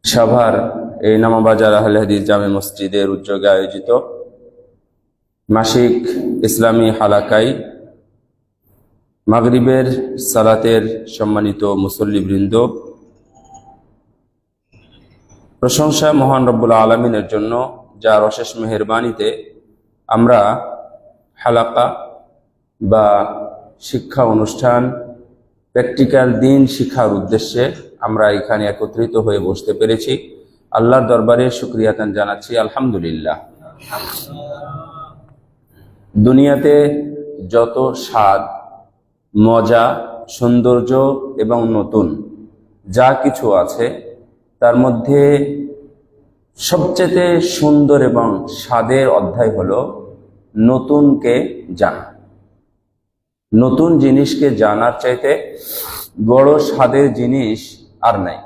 সাভার এই নামাবাজার আহলে হাদিস জামে মসজিদের উদ্যোগে আয়োজিত মাসিক ইসলামী হালাকায় মাগরিবের সালাতের সম্মানিত মুসল্লিবৃন্দ, প্রশংসা মহান রব্বুল আলামিনের জন্য, যার অশেষ মেহেরবানিতে আমরা হালাকা বা শিক্ষা অনুষ্ঠান, প্র্যাকটিক্যাল দিন শিক্ষার উদ্দেশ্যে আমরা এখানে একত্রিত হয়ে বসতে পেরেছি। আল্লাহর দরবারে শুকরিয়াতান জানাচ্ছি, আলহামদুলিল্লাহ। দুনিয়াতে যত স্বাদ, মজা, সৌন্দর্য এবং নতুন যা কিছু আছে, তার মধ্যে সবচেয়ে সুন্দর এবং স্বাদের অধ্যায় হলো নতুনকে জানা। নতুন জিনিসকে জানার চাইতে বড় স্বাদের জিনিস আর নাই।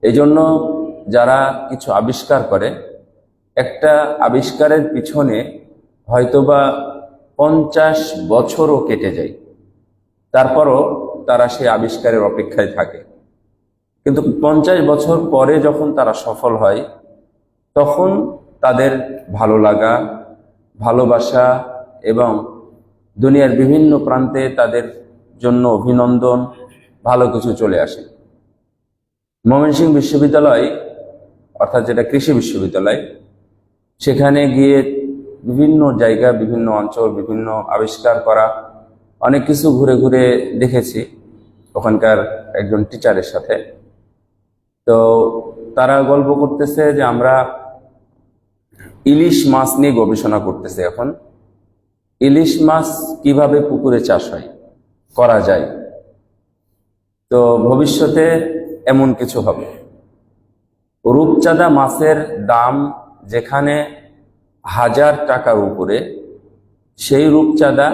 এই জন্য যারা কিছু আবিষ্কার করে, একটা আবিষ্কারের পিছনে হয়তোবা 50 বছরও কেটে যায়, তারপরও তারা সেই আবিষ্কারের অপেক্ষায় থাকে। কিন্তু 50 বছর পরে যখন তারা সফল হয়, তখন তাদের ভালো লাগা, ভালোবাসা এবং দুনিয়ার বিভিন্ন প্রান্তে তাদের জন্য অভিনন্দন, ভালো কিছু চলে আসে। ময়মনসিংহ বিশ্ববিদ্যালয়, অর্থাৎ যেটা কৃষি বিশ্ববিদ্যালয়, সেখানে গিয়ে বিভিন্ন জায়গা, বিভিন্ন অঞ্চল, বিভিন্ন আবিষ্কার করা, অনেক কিছু ঘুরে ঘুরে দেখেছি ওখানকার একজন টিচারের সাথে। তো তারা গল্প করতেছে যে আমরা ইলিশ মাছ নিয়ে গবেষণা করতেছে। এখন ইলিশ মাছ কিভাবে পুকুরে চাষ হয়, করা যায়, তো ভবিষ্যতে এমন কিছু হবে। রূপচাঁদা মাছের দাম যেখানে 1000 টাকার উপরে, সেই রূপচাঁদা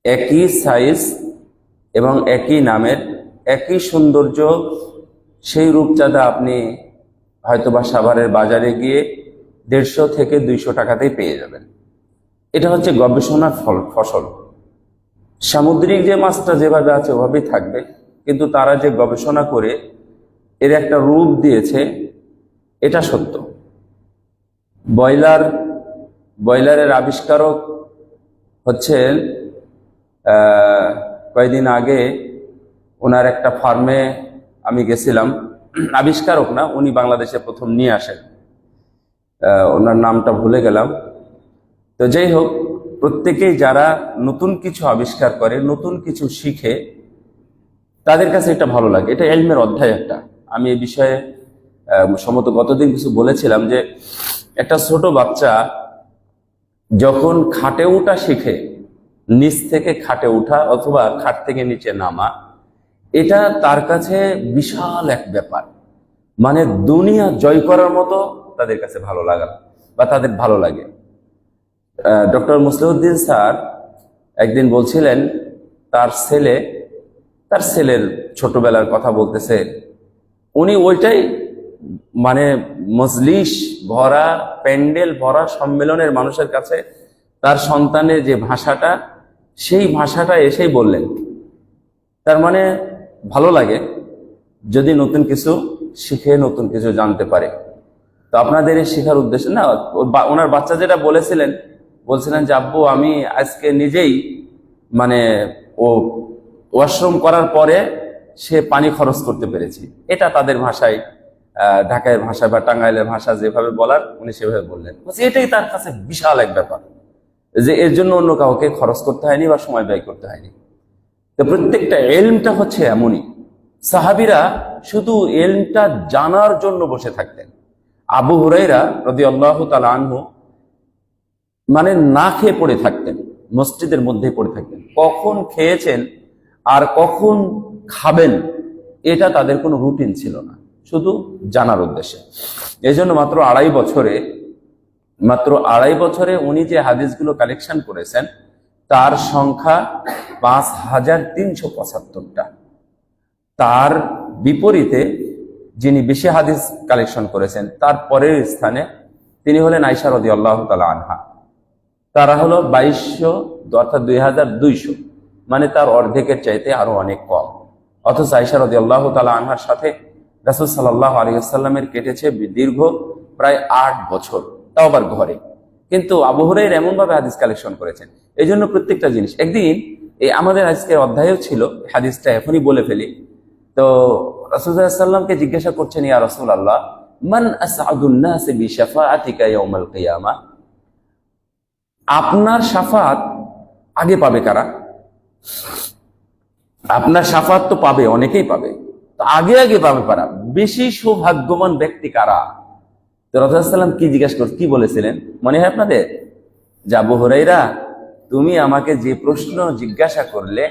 একই সাইজ এবং একই নামের, একই সৌন্দর্য, সেই রূপচাঁদা আপনি হয়তোবা সাভারের বাজারে গিয়ে 150 থেকে 200 টাকাতেই পেয়ে যাবেন। এটা হচ্ছে গবেষণার ফসল। সামুদ্রিক যে মাছটা যেভাবে আছে ওভাবেই থাকবে, কিন্তু তারা যে গবেষণা করে এর একটা রূপ দিয়েছে, এটা সত্য। ব্রয়লারের আবিষ্কারক হচ্ছেন, কয়েকদিন আগে ওনার একটা ফার্মে আমি গেছিলাম। আবিষ্কারক না, উনি বাংলাদেশে প্রথম নিয়ে আসেন, ওনার নামটা ভুলে গেলাম। তো যাই হোক, প্রত্যেকেই যারা নতুন কিছু আবিষ্কার করে, নতুন কিছু শিখে, তাদের কাছে এটা ভালো লাগে। এটা ইলমের অধ্যায় একটা। আমি এই বিষয়ে সম্ভবত গতদিন কিছু বলেছিলাম যে একটা ছোট বাচ্চা যখন খাটে ওঠা শিখে, নিচ থেকে খাটে ওঠা অথবা খাট থেকে নিচে নামা, এটা তার কাছে বিশাল এক ব্যাপার। মানে দুনিয়া জয় করার মতো তাদের কাছে ভালো লাগা বা তাদের ভালো লাগে। ডক্টর মুসলিউদ্দিন স্যার একদিন বলছিলেন তার ছেলের ছোটবেলার কথা বলতেছে। উনি ওইটাই, মানে মজলিস ভরা, প্যান্ডেল ভরা সম্মেলনের মানুষের কাছে তার সন্তানের যে ভাষাটা, সেই ভাষাটা এসেই বললেন। তার মানে ভালো লাগে যদি নতুন কিছু শিখে, নতুন কিছু জানতে পারে। তো আপনাদের এই শেখার উদ্দেশ্যে না, ওনার বাচ্চা যেটা বলছিলেন যে আব্বু, আমি আজকে নিজেই, মানে ও ওয়াশরুম করার পরে সে পানি খরচ করতে পেরেছি। এটা তাদের ভাষায়, ঢাকায় ভাষা বা টাঙ্গাইলের ভাষা যেভাবে বলার, উনি সেভাবে বললেন। এটাই তার কাছে বিশাল এক ব্যাপার যে এর জন্য অন্য কাউকে খরচ করতে হয়নি বা সময় ব্যয় করতে হয়নি। তো প্রত্যেকটা ইলমটা হচ্ছে এমনই। সাহাবীরা শুধু ইলমটা জানার জন্য বসে থাকতেন। আবু হুরায়রা রাদিয়াল্লাহু তাআলা আনহু মানে না খেয়ে পড়ে থাকতেন, মসজিদের মধ্যে পড়ে থাকতেন। কখন খেয়েছেন আর কখন খাবেন, এটা তাদের কোনো রুটিন ছিল না, শুধু জানার উদ্দেশ্যে। এই জন্য মাত্র আড়াই বছরে উনি যে হাদিসগুলো কালেকশন করেছেন, তার সংখ্যা 5375টা। তার বিপরীতে যিনি বেশি হাদিস কালেকশন করেছেন, তার পরের স্থানে তিনি হলেন আয়েশা রাদিয়াল্লাহু তাআলা আনহা। তারা হলো 2200, অর্থাৎ 2200, মানে তার অর্ধেকের চাইতে আরো অনেক কম। অথচ আয়েশা রাদিয়াল্লাহু তাআলা আনহার সাথে রাসূল সাল্লাল্লাহু আলাইহি ওয়াসাল্লামের কেটেছে দীর্ঘ প্রায় 8 বছর, তাও আবার ঘরে। কিন্তু আবু হুরায়রা এমন ভাবে হাদিস কালেকশন করেছেন, এই জন্য প্রত্যেকটা জিনিস। একদিন এই আমাদের আজকের অধ্যায়ও ছিল, হাদিসটা এখনই বলে ফেলি। তো রাসূল সাল্লাল্লাহু আলাইহি ওয়াসাল্লামকে জিজ্ঞাসা করছেন, ইয়া রাসূলুল্লাহ, মান আসআদুন নাস বিশাফাআতিকা ইয়াউমাল কিয়ামা, আপনার শাফাত আগে পাবে কারা? আপনার শাফাত তো পাবে, অনেকেই পাবে, তো আগে আগে পাবে কারা? বেশি সৌভাগ্যবান ব্যক্তি কারা? তো রাসূল সাল্লাল্লাহু আলাইহি ওয়াসাল্লাম কি জিজ্ঞাসা করছেন, কি বলেছিলেন মনে হয় আপনাদের? যে আবু হুরায়রা, তুমি আমাকে যে প্রশ্ন জিজ্ঞাসা করলে,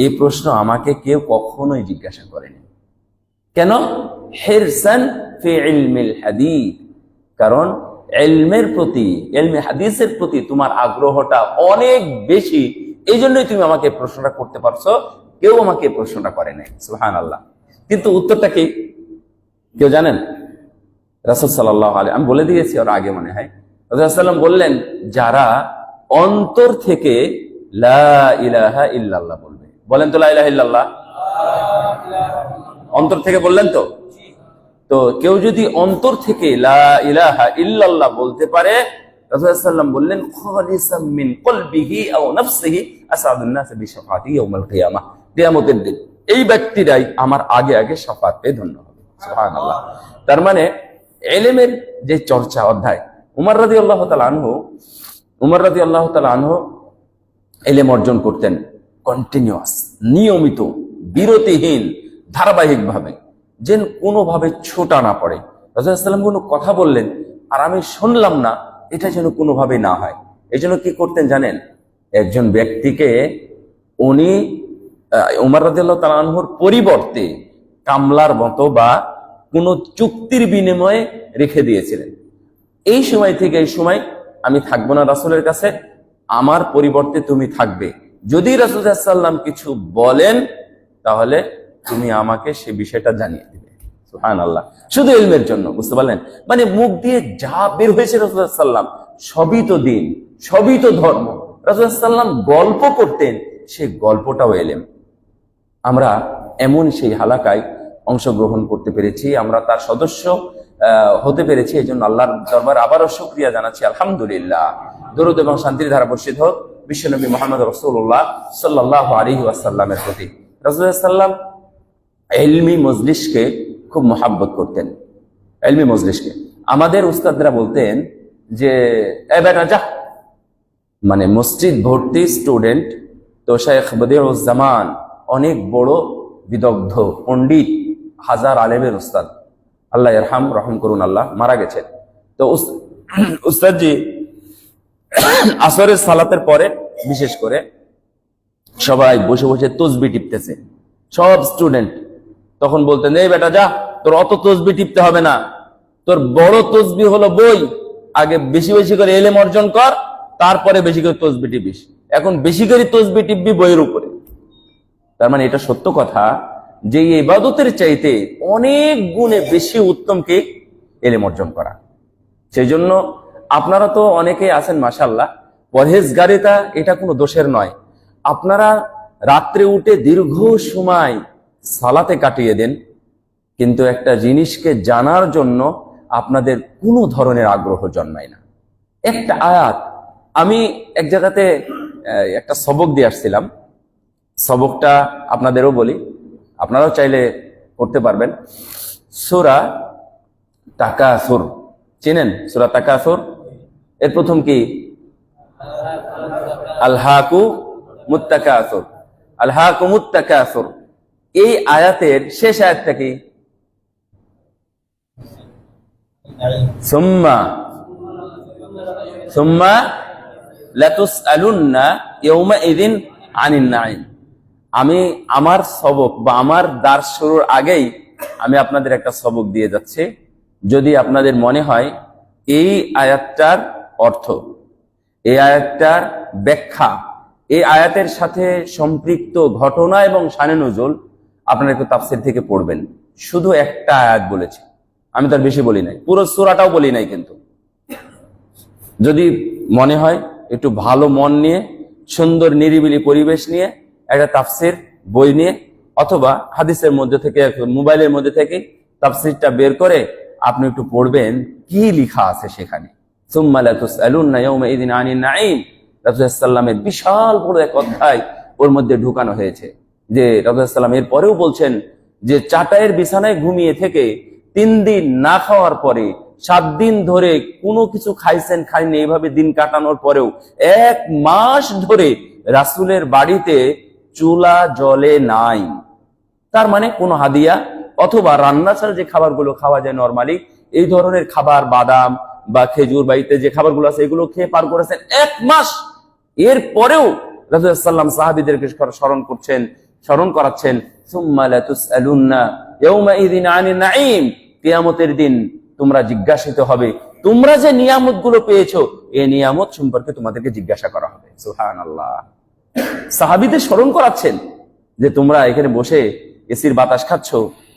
এই প্রশ্ন আমাকে কেউ কখনোই জিজ্ঞাসা করেনি। কেন? হিরসান ফি ইলমিল হাদিস, কারণ ইলমের প্রতি, ইলমে হাদিসের প্রতি তোমার আগ্রহটা অনেক বেশি, এই জন্যই তুমি আমাকে প্রশ্নটা করতে পারছো, কেউ আমাকে প্রশ্নটা করে নাই। সুবহানাল্লাহ। কিন্তু উত্তরটা কি কেউ জানেন? রাসূল সাল্লাল্লাহু আলাইহি, আমি বলে দিয়েছি ওর আগে মনে হয়, রাসূল সাল্লাল্লাহু আলাইহি ওয়াসাল্লাম বললেন, যারা অন্তর থেকে লা ইলাহা ইল্লাল্লাহ বলবে। বলেন তো লা ইলাহা ইল্লাল্লাহ। অন্তর থেকে বললেন তো? তো কেউ যদি অন্তর থেকে লা ইলাহা ইল্লাল্লাহ বলতে পারে, রাসূল সাল্লাল্লাহু আলাইহি ওয়াসাল্লাম বললেন, খালিসাম মিন কলবিহি আও নাফসিহি আসাদুন নাস বিশাফাতি ইয়াউমাল কিয়ামাহ, কিয়ামতের দিন এই ব্যক্তিরাই আমার আগে আগে শাফাত পেয়ে ধন্য হবে। সুবহানাল্লাহ। তার মানে ইলমের যে চর্চা অধ্যায়, উমর রাদিয়াল্লাহু তাআলা আনহু ইলম অর্জন করতেন কন্টিনিউয়াস, নিয়মিত, বিরতিহীন, ধারাবাহিকভাবে, যেন কোনোভাবে ছোটা না পড়ে। রাসূল সাল্লাল্লাহু আলাইহি ওয়াসাল্লাম কোনো কথা বললেন আর আমি শুনলাম না, এটা যেন কোনোভাবে না হয়। এই জন্য কি করতেন জানেন? একজন ব্যক্তিকে উনি উমর রাদিয়াল্লাহু তাআলা আনহুর পরিবর্তে কামলার মতো বা কোনো চুক্তির বিনিময়ে রেখে দিয়েছিলেন। এই সময় থেকে এই সময় আমি থাকবো না রাসূলের কাছে, আমার পরিবর্তে তুমি থাকবে। যদি রাসূল সাল্লাল্লাহু আলাইহি ওয়াসাল্লাম কিছু বলেন, তাহলে তুমি আমাকে সে বিষয়টা জানিয়ে দিবে। সুবহানাল্লাহ। শুধু ইলমের জন্য, বুঝতে পারলেন? মানে মুখ দিয়ে যা বের হয়েছে রাসূল সাল্লাল্লাহু আলাইহি ওয়াসাল্লাম, সবই তো দিন, সবই তো ধর্ম। রাসূল সাল্লাল্লাহু আলাইহি ওয়াসাল্লাম গল্প করতেন, সেই গল্পটাও ইলম। আমরা এমন সেই হালাকায় অংশগ্রহণ করতে পেরেছি, আমরা তার সদস্য হতে পেরেছি। এই জন্য আল্লাহর দরবার আবারও শুকরিয়া জানাচ্ছি, আলহামদুলিল্লাহ। দরুদ এবং শান্তির ধারা বর্ষিত হোক বিশ্বনবী মুহাম্মদ রাসূলুল্লাহ সাল্লাল্লাহু আলাইহি ওয়াসাল্লামের প্রতি। রাসূল সাল্লাল্লাহু আলাইহি ওয়াসাল্লাম ইলমি মজলিসকে খুব মহাব্বত করতেন। ইলমি মজলিসকে আমাদের উস্তাদরা বলতেন যে, এ বেটা যা, মানে মসজিদ ভর্তি স্টুডেন্ট, তো শেখ বদিউজ্জামান অনেক বড় বিদগ্ধ পণ্ডিত, হাজার আলেমের উস্তাদ, আল্লাহ ইরহাম, রহম করুন, আল্লাহ, মারা গেছেন। তো উস্তাদজি আসরের সালাতের পরে বিশেষ করে সবাই বসে বসে তসবিহ টিপতেছে, সব স্টুডেন্ট। তখন বলতেন, এই বেটা যা, তোর অত তসবিহ টিপতে হবে না, তোর বড় তসবিহ হলো বই, আগে বেশি বেশি করে ইলম অর্জন কর, তারপরে বেশি করে তসবিহ টিপিস। এখন বেশি করে তসবিহ টিপবি বইয়ের উপরে। তার মানে এটা সত্য কথা যে ইবাদতের চাইতে অনেক গুণে বেশি উত্তম কি ইলম অর্জন করা। সেই জন্য আপনারা তো অনেকেই আছেন মাশাআল্লাহ, পরহেজগারিতা এটা কোনো দোষের নয়। আপনারা রাত্রে উঠে দীর্ঘ সময় সালাতে কাটিয়ে দেন, কিন্তু একটা জিনিসকে জানার জন্য আপনাদের কোনো ধরনের আগ্রহ জন্মায় না। একটা আয়াত, আমি এক জায়গাতে একটা সবক দিয়ে আসছিলাম, সবকটা আপনাদেরও বলি, আপনারাও চাইলে করতে পারবেন। সূরা তাকাসুর, চেনেন সূরা তাকাসুর? এর প্রথম কি? আলহাকু মুত্তাকাসুর, আলহাকু মুত্তাকাসুর। এই আয়াতের শেষ আয়াতটা কি? সুম্মা সুম্মা লাতুসআলুন্না ইয়াউমাইযিন আনিন নাঈম। আমি আমার সবক বা আমার দার্স শুরুর আগেই আমি আপনাদের একটা সবক দিয়ে যাচ্ছি। যদি আপনাদের মনে হয় এই আয়াতটার অর্থ, এই আয়াতটার ব্যাখ্যা, এই আয়াতের সাথে সম্পৃক্ত ঘটনা এবং শানে নুজুল আপনারা একটু তাফসীর থেকে পড়বেন। শুধু একটা আয়াত বলেছি, আমি তার বেশি বলি নাই, পুরো সূরাটাও বলি নাই। কিন্তু যদি মনে হয় একটু ভালো মন নিয়ে, সুন্দর নিরিবিলি পরিবেশ নিয়ে, একটা তাফসীর বই নিয়ে, অথবা হাদিসের মধ্যে থেকে, মোবাইলের মধ্যে থেকে তাফসীরটা বের করে আপনি একটু পড়বেন কি লেখা আছে সেখানে। সুম্মা লা তুসআলুন্না ইয়াওমাইযিন আনিন নাঈম, রাসূল সাল্লাল্লাহু আলাইহি ওয়াসাল্লামের বিশাল বড় এক অধ্যায় ওর মধ্যে ঢুকানো হয়েছে। যে রাসূল সাল্লাল্লাহু আলাইহি ওয়াসাল্লাম এর পরেও বলছেন যে চাটাইয়ের বিছানায় ঘুমিয়ে থেকে 3 দিন না খাওয়ার পরে 7 দিন ধরে কোনো কিছু খাইছেন খাইনি এইভাবে দিন কাটানোর পরেও 1 মাস ধরে রাসূলের বাড়িতে চুলা জ্বলে নাই। তার মানে কোনো হাদিয়া অথবা রান্না ছাড়া যে খাবারগুলো খাওয়া যায় নরমালি, এই ধরনের খাবার, বাদাম বা খেজুর বাড়িতে যে খাবারগুলো আছে এগুলো খেয়ে পার করেছেন 1 মাস। এর পরেও রাসূল সাল্লাল্লাহু আলাইহি ওয়াসাল্লাম সাহাবীদেরকে স্মরণ করাচ্ছেন সুম্মা লা তুসআলুন্না ইয়াওমাইযিন আনিন নাঈম, কিয়ামতের দিন তোমরা জিজ্ঞাসিত হবে, তোমরা যে নিয়ামতগুলো পেয়েছো এই নিয়ামত সম্পর্কে তোমাদেরকে জিজ্ঞাসা করা হবে। সুবহানাল্লাহ। সাহাবীদের স্মরণ করাচ্ছেন যে তোমরা এখানে বসে এসির বাতাস খাচ্ছ,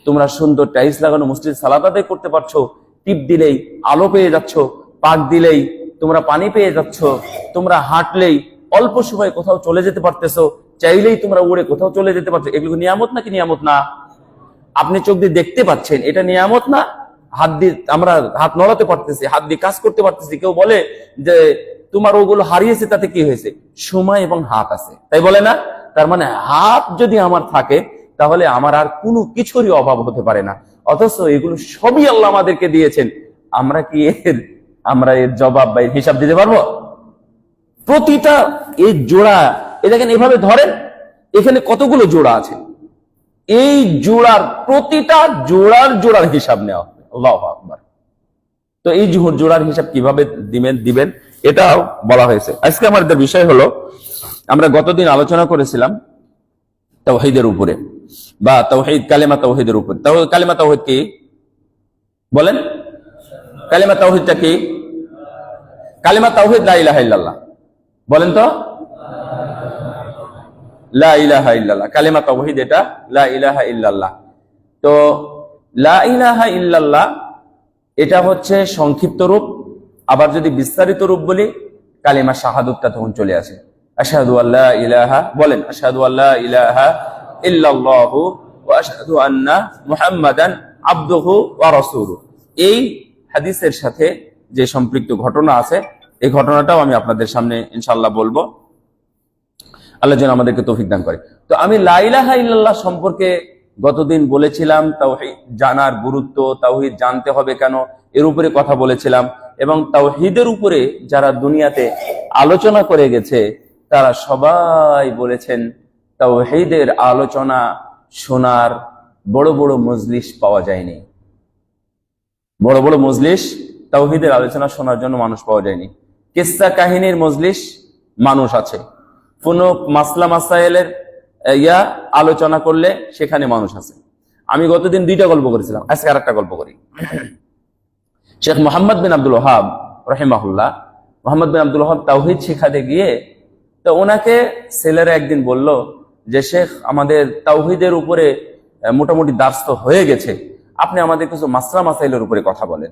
তোমরা সুন্দর টাইলস লাগানো মসজিদ সালাত আদায় করতে পারছো, টিপ দিলেই আলো পেয়ে যাচ্ছ, পাক দিলেই তোমরা পানি পেয়ে যাচ্ছ, তোমরা হাঁটলেই অল্প সময় কোথাও চলে যেতে পারতেছো, চাইলেই তোমরা উড়ে কোথাও চলে যেতে পারছো। এগুলো নিয়ামত নাকি নিয়ামত না? আপনি চোখ দিয়ে দেখতে পাচ্ছেন, এটা নিয়ামত না? হাত দিয়ে আমরা হাত নড়াতে পারতেছি, হাত দিয়ে কাজ করতে পারতেছি। কেউ বলে যে তোমার ওগুলো হারিয়েছে, তাতে কি হয়েছে? সময় এবং হাত আছে, তাই বলে না? তার মানে হাত যদি আমার থাকে তাহলে আমার আর কোনো কিছুরই অভাব হতে পারে না। অথচ এগুলো সবই আল্লাহ আমাদেরকে দিয়েছেন। আমরা এর জবাব বা হিসাব দিতে পারবো? প্রতিটা এই জোড়া, এ দেখেন এভাবে ধরেন, এখানে কতগুলো জোড়া আছে, এই জোড়ার প্রতিটা জোড়ার হিসাব নেওয়া হবে। আল্লাহু আকবার। তো এই জোড়ার হিসাব কিভাবে দিবেন এটাও বলা হয়েছে। আজকে আমাদের বিষয় হলো, আমরা গতদিন আলোচনা করেছিলাম তাওহীদের উপরে, বা তাওহীদ, কালেমা তাওহীদের উপরে। কালেমা তাওহীদ কি বলেন? কালেমা তাওহীদটা কি? কালেমা তাওহীদ লা ইলাহা ইল্লাল্লাহ। বলেন তো, লা ইলাহা ইল্লাল্লাহ। কালেমা তাওহীদ এটা লা ইলাহা ইল্লাল্লাহ। তো লা ইলাহা ইল্লাল্লাহ এটা হচ্ছে সংক্ষিপ্ত রূপ। আবার যদি বিস্তারিত রূপ বলি, কালেমা শাহাদাতটা তখন চলে আসে। আশহাদু আল্লা ইলাহা, বলেন আশহাদু আল্লা ইলাহা ইল্লাল্লাহু ওয়া আশহাদু আন্না মুহাম্মাদান আবদুহু ওয়া রাসূলুহু। এই হাদিসের সাথে যে সম্পৃক্ত ঘটনা আছে, এই ঘটনাটাও আমি আপনাদের সামনে ইনশাআল্লাহ বলবো। আল্লাহ যেন আমাদেরকে তৌফিক দান করে। তো আমি লা ইলাহা ইল্লাল্লাহ সম্পর্কে গতদিন বলেছিলাম, তাওহীদ জানার গুরুত্ব, তাওহীদ জানতে হবে কেন, এর উপরে কথা বলেছিলাম। এবং তাওহীদের উপরে যারা দুনিয়াতে আলোচনা করে গেছে তারা সবাই বলেছেন তাওহীদের আলোচনা শোনার বড় বড় মজলিস পাওয়া যায়নি। বড় বড় মজলিস তাওহীদের আলোচনা শোনার জন্য মানুষ পাওয়া যায়নি। কিসসা কাহিনীর মজলিস মানুষ আছে, কোন মাসলা মাসাইলের আলোচনা করলে সেখানে মানুষ আছে। আমি গতদিন 2টা গল্প করেছিলাম, আজকে আরেকটা গল্প করি। শেখ মোহাম্মদ বিন আব্দুল ওয়াহাব রাহিমাহুল্লাহ, মোহাম্মদ বিন আব্দুল ওয়াহাব তাওহীদ শেখাতে গিয়ে, তো ওনাকে ছেলেরা একদিন বলল যে শেখ, আমাদের তাওহীদের উপরে মোটামুটি দার্স তো হয়ে গেছে, আপনি আমাদের কিছু মাসলা মাসাইলের উপরে কথা বলেন।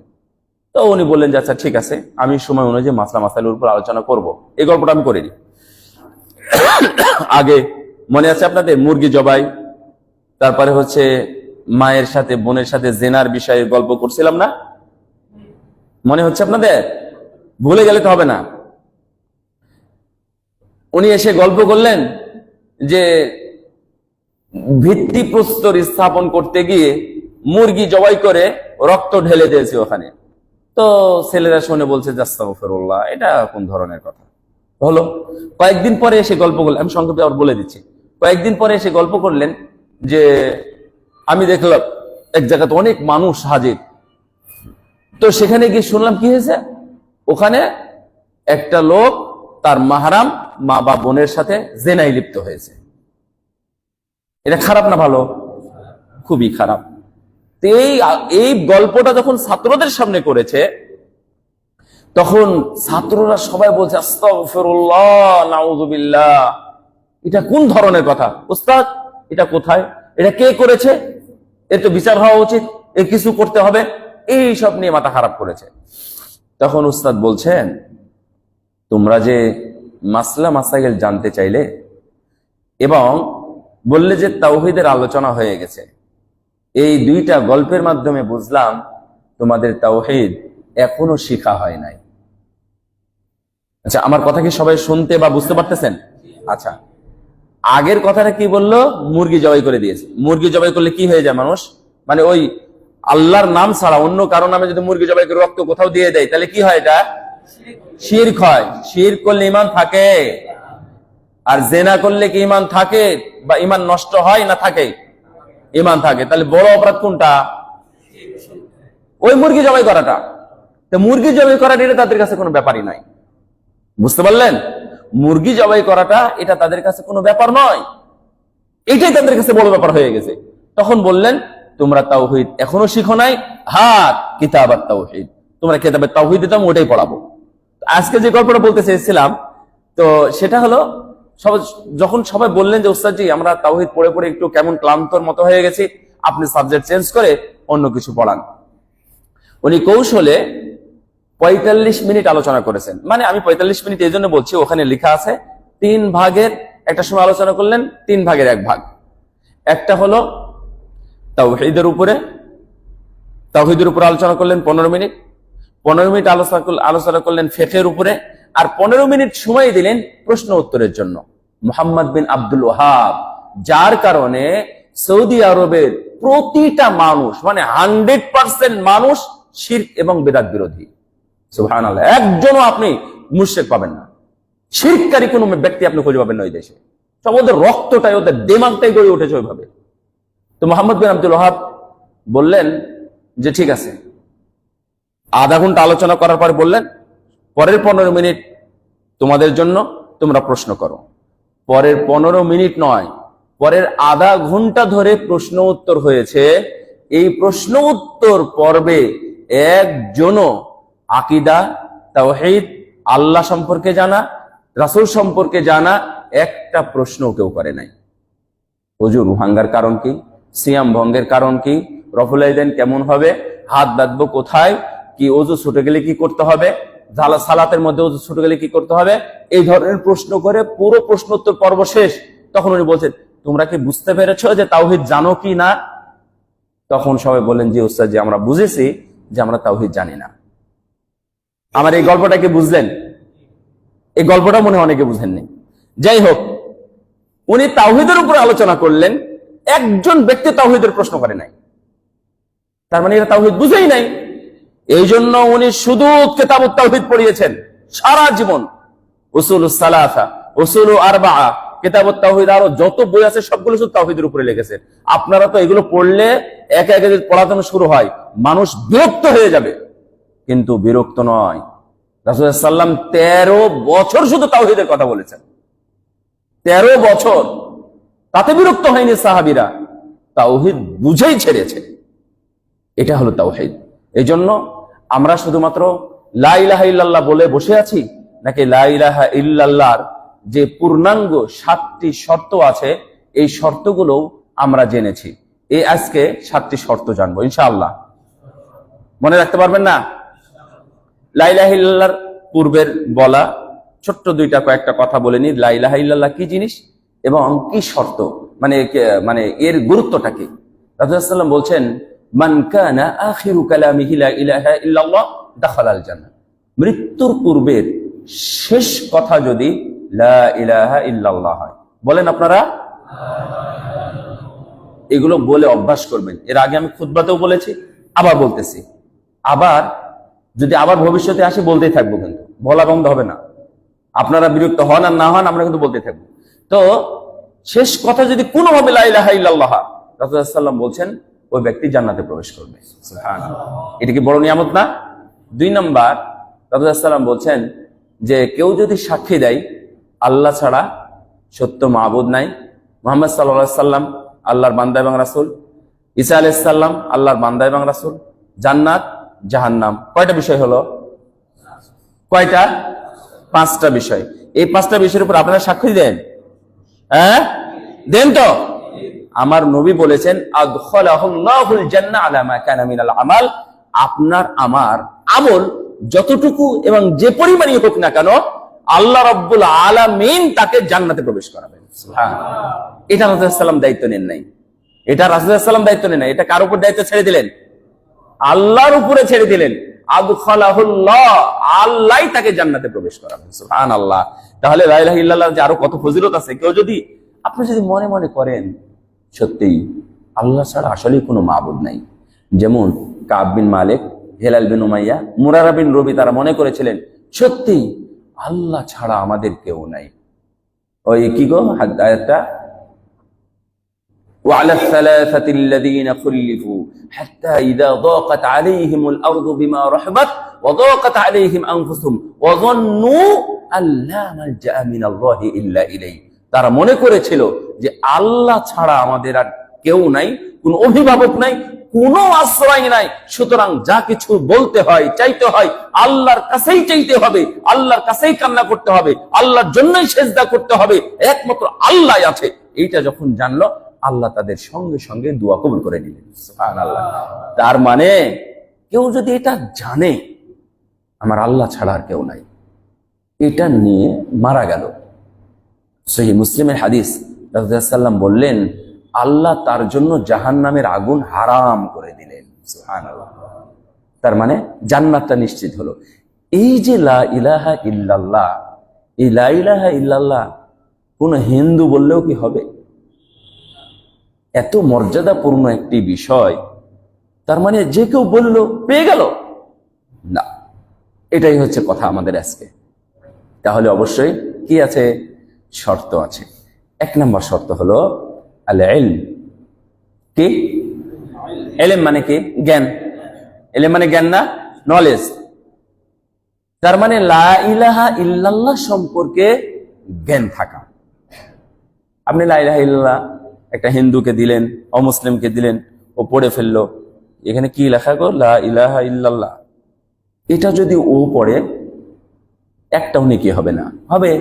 তো উনি বললেন যে আচ্ছা ঠিক আছে, আমি সময় অনুযায়ী মাসলা মাসাইলের উপর আলোচনা করব। এই গল্পটা আমি করে দিই। আগে মনে আছে আপনাদের মুরগি জবাই, তারপরে হচ্ছে মায়ের সাথে বোনের সাথে জেনার বিষয়ে গল্প করছিলাম না? মনে হচ্ছে আপনাদের? ভুলে গেলে তো হবে না। উনি এসে গল্প করলেন যে ভিত্তি প্রস্তর স্থাপন করতে গিয়ে মুরগি জবাই করে রক্ত ঢেলে দিয়েছে ওখানে। তো ছেলেরা শুনে বলছে আস্তাগফিরুল্লাহ, এটা কোন ধরনের কথা হলো। কয়েকদিন পরে এসে গল্প করলেন, আমি সংক্ষেপে আবার বলে দিচ্ছি। কয়েকদিন পরে এসে গল্প করলেন যে আমি দেখলাম এক জায়গাতে অনেক মানুষ হাজির, তো সেখানে গিয়ে শুনলাম কি হয়েছে, ওখানে একটা লোক তার মাহরাম মা বা বোনের সাথে জেনায় লিপ্ত হয়েছে। এটা খারাপ না ভালো? খুবই খারাপ। এই গল্পটা যখন ছাত্রদের সামনে করেছে, তখন ছাত্ররা সবাই বলছে আস্তাগফিরুল্লাহ, নাউযুবিল্লাহ, এটা কোন ধরনের কথা উস্তাদ? এটা কোথায়? এটা কে করেছে? এর তো বিচার হওয়া উচিত, এর কিছু করতে হবে, এই সব নিয়ে মাথা খারাপ করেছে। তখন উস্তাদ বলছেন, তোমরা যে মাসলা মাসাইল জানতে চাইলে এবং বললে যে তাওহীদের আলোচনা হয়ে গেছে, এই দুইটা গল্পের মাধ্যমে বুঝলাম তোমাদের তাওহীদ এখনো শিখা হয় নাই। আচ্ছা, আমার কথা কি সবাই শুনতে বা বুঝতে পারতেছেন? আচ্ছা, আগের কথাটা কি বললো? মুরগি জবাই করে দিয়েছে। মুরগি জবাই করলে কি হয়ে যায় মানুষ? মানে ওই আল্লাহর নাম ছাড়া অন্য কারো নামে যদি মুরগি জবাই করে রক্ত কোথাও দিয়ে দেয় তাহলে কি হয়? এটা শিরক হয়। শিরক করলে ঈমান থাকে? আর জেনা করলে কি ঈমান থাকে বা ঈমান নষ্ট হয় না থাকে? ঈমান থাকে। তাহলে বড় অপরাধ কোনটা? ওই মুরগি জবাই করাটা। তো মুরগি জবাই করাটা এটা তাদের কাছে কোনো ব্যাপারই নাই। বুঝতে পারলেন? মুরগি জবাই করাটা এটা তাদের কাছে কোনো ব্যাপার নয়, এটাই তাদের কাছে বড় ব্যাপার হয়ে গেছে। তখন বললেন তোমরা তাওহীদ এখনো শিখো নাই, হাত কিতাবাত তাওহীদ, তোমরা কিতাবের তাওহীদ দিতাম ওটাই পড়াবো। আজকে যে গল্পটা বলতে চেয়েছিলাম তো সেটা হলো, যখন সবাই বললেন যে উস্তাদ জি আমরা তাওহীদ পড়ে পড়ে একটু কেমন ক্লান্তর মতো হয়ে গেছি, আপনি সাবজেক্ট চেঞ্জ করে অন্য কিছু পড়ান। উনি কৌশলে 45 মিনিট আলোচনা করেছেন। মানে আমি 45 মিনিট এই জন্য বলছি, ওখানে লেখা আছে 3 ভাগের একটা সময় আলোচনা করলেন, 3 ভাগের 1 ভাগ। একটা হলো তাওহীদের উপরে আলোচনা করলেন 15 মিনিট, 15 মিনিট আলোচনা করলেন ফিকহের উপরে, আর 15 মিনিট সময় দিলেন প্রশ্ন উত্তরের জন্য। মুহাম্মদ বিন আব্দুল ওয়াহাব, যার কারণে সৌদি আরবের প্রতিটা মানুষ মানে 100% মানুষ শিরক এবং বিদআত বিরোধী। সুবহানাল্লাহ, একজনও আপনি মুশরিক পাবেন না, শিরককারী কোন ব্যক্তি আপনি খুঁজে পাবেন না ওই দেশে। সব ওদের রক্তটাই, ওদের দিমাগটাই গড়ে উঠেছে ওইভাবে। তো মুহাম্মদ বিন আব্দুল ওয়াহাব বললেন যে ঠিক আছে, আধা ঘন্টা আলোচনা করার পরে বললেন পরের 15 মিনিট তোমাদের জন্য, তোমরা প্রশ্ন করো। পরের 15 মিনিট নয়, পরের আধা ঘন্টা ধরে প্রশ্ন উত্তর হয়েছে। এই প্রশ্ন উত্তর পর্বে একজনও আকীদা, তাওহীদ, আল্লাহ সম্পর্কে জানা, রাসূল সম্পর্কে জানা একটা প্রশ্ন কেউ করে নাই। হুজুর ভাঙ্গার কারণ কি? সিয়াম ভঙ্গের কারণ কি? রফুল আইদান কেমন হবে? হাত বাঁধবো কোথায়? কি ওযু ছুটে গেলে কি করতে হবে? সালাতের মধ্যে ওযু ছুটে গেলে কি করতে হবে? এই ধরনের প্রশ্ন করে পুরো প্রশ্নোত্তর পর্ব শেষ। তখন উনি বলছেন তোমরা কি বুঝতে পেরেছো যে তাওহীদ জানো কি না? তখন সবাই বলেন জি উস্তাদ জি আমরা বুঝেছি যে আমরা তাওহীদ জানি না। আমার এই গল্পটা কি বুঝলেন? এই গল্পটা মনে হয় অনেকে বুঝেননি। যাই হোক, উনি তাওহীদের উপর আলোচনা করলেন, একজন ব্যক্তি তাওহীদের প্রশ্ন করে নাই। তার মানে এরা তাওহীদ বুঝেই নাই। এই জন্য উনি শুধু কিতাবুত তাওহীদ পড়িয়েছেন সারা জীবন। উসুলুস সালাসা, উসুলু আরবাআ, কিতাবুত তাওহীদ, আরো যত বই আছে সবগুলো শুধু তাওহীদের উপরে লিখেছেন। আপনারা তো এগুলো পড়লে একে একে যদি পড়ানো শুরু হয় মানুষ বিরক্ত হয়ে যাবে, কিন্তু বিরক্ত নয়। রাসূল সাল্লাল্লাহু আলাইহি ওয়াসাল্লাম 13 বছর শুধু তাওহীদের কথা বলেছেন, 13 বছর। তাতে বিরক্ত হয়নি সাহাবীরা, তাওহীদ বুঝেই ছেড়েছে। এটা হলো তাওহীদ। এই জন্য আমরা শুধুমাত্র লা ইলাহা ইল্লাল্লাহ বলে বসে আছি, নাকি লা ইলাহা ইল্লাল্লাহর যে পূর্ণাঙ্গ 7টি শর্ত আছে এই শর্তগুলো আমরা জেনেছি। এই আজকে 7টি শর্ত জানবো ইনশাআল্লাহ। মনে রাখতে পারবেন না? লা ইলাহা ইল্লাল্লাহর পূর্বের বলা ছোট্ট কয়েকটা কথা বলে নি। লা ইলাহা ইল্লাল্লাহ কি জিনিস এবং কি শর্ত, মানে এর গুরুত্বটা কি? রাসূলুল্লাহ সাল্লাল্লাহু আলাইহি ওয়াসাল্লাম বলছেন মান কানা আখিরু কালামিহি লা ইলাহা ইল্লাল্লাহ দাখালাল জান্নাহ। মৃত্যুর পূর্বের শেষ কথা যদি লা ইলাহা ইল্লাল্লাহ হয়। বলেন আপনারা? এগুলো বলে অভ্যাস করবেন। এর আগে আমি খুতবাতেও বলেছি, আবার বলতেছি। আবার যদি আবার ভবিষ্যতে আসি বলতেই থাকবো, কিন্তু বলা বন্ধ হবে না। আপনারা বিরক্ত হন আর না হন, আমরা কিন্তু বলতে থাকবো। তো শেষ কথা যদি কোনোভাবে লা ইলাহা ইল্লাল্লাহ, রাসূলুল্লাহ সাল্লাল্লাহু আলাইহি ওয়াসাল্লাম বলছেন ওই ব্যক্তি জান্নাতে প্রবেশ করবে। সুবহানাল্লাহ, এটা কি বড় নিয়ামত না? 2 নাম্বার, রাসূলুল্লাহ সাল্লাল্লাহু আলাইহি ওয়াসাল্লাম বলছেন যে কেউ যদি সাক্ষী দেয় আল্লাহ ছাড়া সত্য মাবুদ নাই, মুহাম্মদ সাল্লাল্লাহু আলাইহি ওয়াসাল্লাম আল্লাহর বান্দা এবং রাসূল, ঈসা আলাইহিস সালাম আল্লাহর বান্দা এবং রাসূল, জান্নাত জাহান্নাম, কয়টা বিষয় হলো? কয়টা? 5টা বিষয়। এই 5টা বিষয়ের উপর আপনারা সাক্ষী দেন? হ্যাঁ, দেন তো? আমার নবী বলেছেন আদখালাহুল্লাহুল জান্নাহ আলা মা কানা মিনাল আমাল। আপনার আমার আমল যতটুকু এবং যে পরিমাণই হোক না কেন, আল্লাহ রাব্বুল আলামিন তাকে জান্নাতে প্রবেশ করাবেন। সুবহানাল্লাহ। এটা রাসূলুল্লাহ সাল্লাল্লাহু আলাইহি ওয়াসাল্লাম দায়িত্ব নেন নাই। এটা রাসূলুল্লাহ সাল্লাল্লাহু আলাইহি ওয়াসাল্লাম দায়িত্ব নেন না, এটা কার উপর দায়িত্ব ছেড়ে দিলেন? আল্লাহর উপরে ছেড়ে দিলেন। আদখালাহুল্লাহ, আল্লাহই তাকে জান্নাতে প্রবেশ করাবেন। সুবহানাল্লাহ। তাহলে লা ইলাহা ইল্লাল্লাহ যে আরো কত ফজিলত আছে, কেউ যদি আপনি যদি মনে মনে করেন সত্যিই আল্লাহ ছাড়া আসলেই কোনো মাবুদ নাই, যেমন কাব বিন মালিক, হেলাল বিন উমাইয়া, মুরারা বিন রবি, তারা মনে করেছিলেন সত্যি আল্লাহ ছাড়া আমাদের কেউ নাই। ওই কি গো আয়াতটা, وعلى الثلاثة الذين خلفوا حتى إذا ضاقت عليهم الأرض بما رحبت وضاقت عليهم أنفسهم وظنوا أن لا ملجأ من الله إلا إليه। তারা মনে করেছিল যে আল্লাহ ছাড়া আমাদের আর কেউ নাই, কোনো অভিভাবক নাই, কোনো আশ্রয় নাই, সুতরাং যা কিছু বলতে হয়, চাইতে হয়, আল্লাহর কাছেই চাইতে হবে, আল্লাহর কাছেই কান্না করতে হবে, আল্লাহর জন্যই সেজদা করতে হবে, একমাত্র আল্লাহ আছে। এইটা যখন জানলো, আল্লাহ তাদের সঙ্গে সঙ্গে দোয়া কবুল করে নিলেন। সুবহানাল্লাহ। তার মানে কেউ যদি এটা জানে আমার আল্লাহ ছাড়া আর কেউ নাই, এটা নিয়ে মারা গেল, সহিহ মুসলিমের হাদিস, রাসূলুল্লাহ সাল্লাল্লাহু আলাইহি ওয়াসাল্লাম বললেন আল্লাহ তার জন্য জাহান্নামের আগুন হারাম করে দিলেন। সুবহানাল্লাহ। তার মানে জান্নাতটা নিশ্চিত হলো। এই যে লা ইলাহা ইল্লাল্লাহ, এই লা ইলাহা ইল্লাল্লাহ কোন হিন্দু বললেও কি হবে? এত মর্যাদাপূর্ণ একটি বিষয়, তার মানে যে কেউ বলল পেয়ে গেল না, এটাই হচ্ছে কথা আমাদের আজকে। তাহলে অবশ্যই কি আছে? শর্ত আছে। এক নম্বর শর্ত হলো আল ইলম। কি ইলম মানে? কি জ্ঞান। ইলম মানে জ্ঞান না, নলেজ। তার মানে লা ইলাহা ইল্লাল্লাহ সম্পর্কে জ্ঞান থাকা। আপনি লা ইলাহা ইল্লাল্লাহ একটা হিন্দুকে দিলেন, অমুসলিমকে দিলেন, ও পড়ে ফেললো, এখানে কি লেখা গো? লা ইলাহা ইল্লাল্লাহ। এটা যদি ও পড়ে একটাও নেকি হবে না? হবে।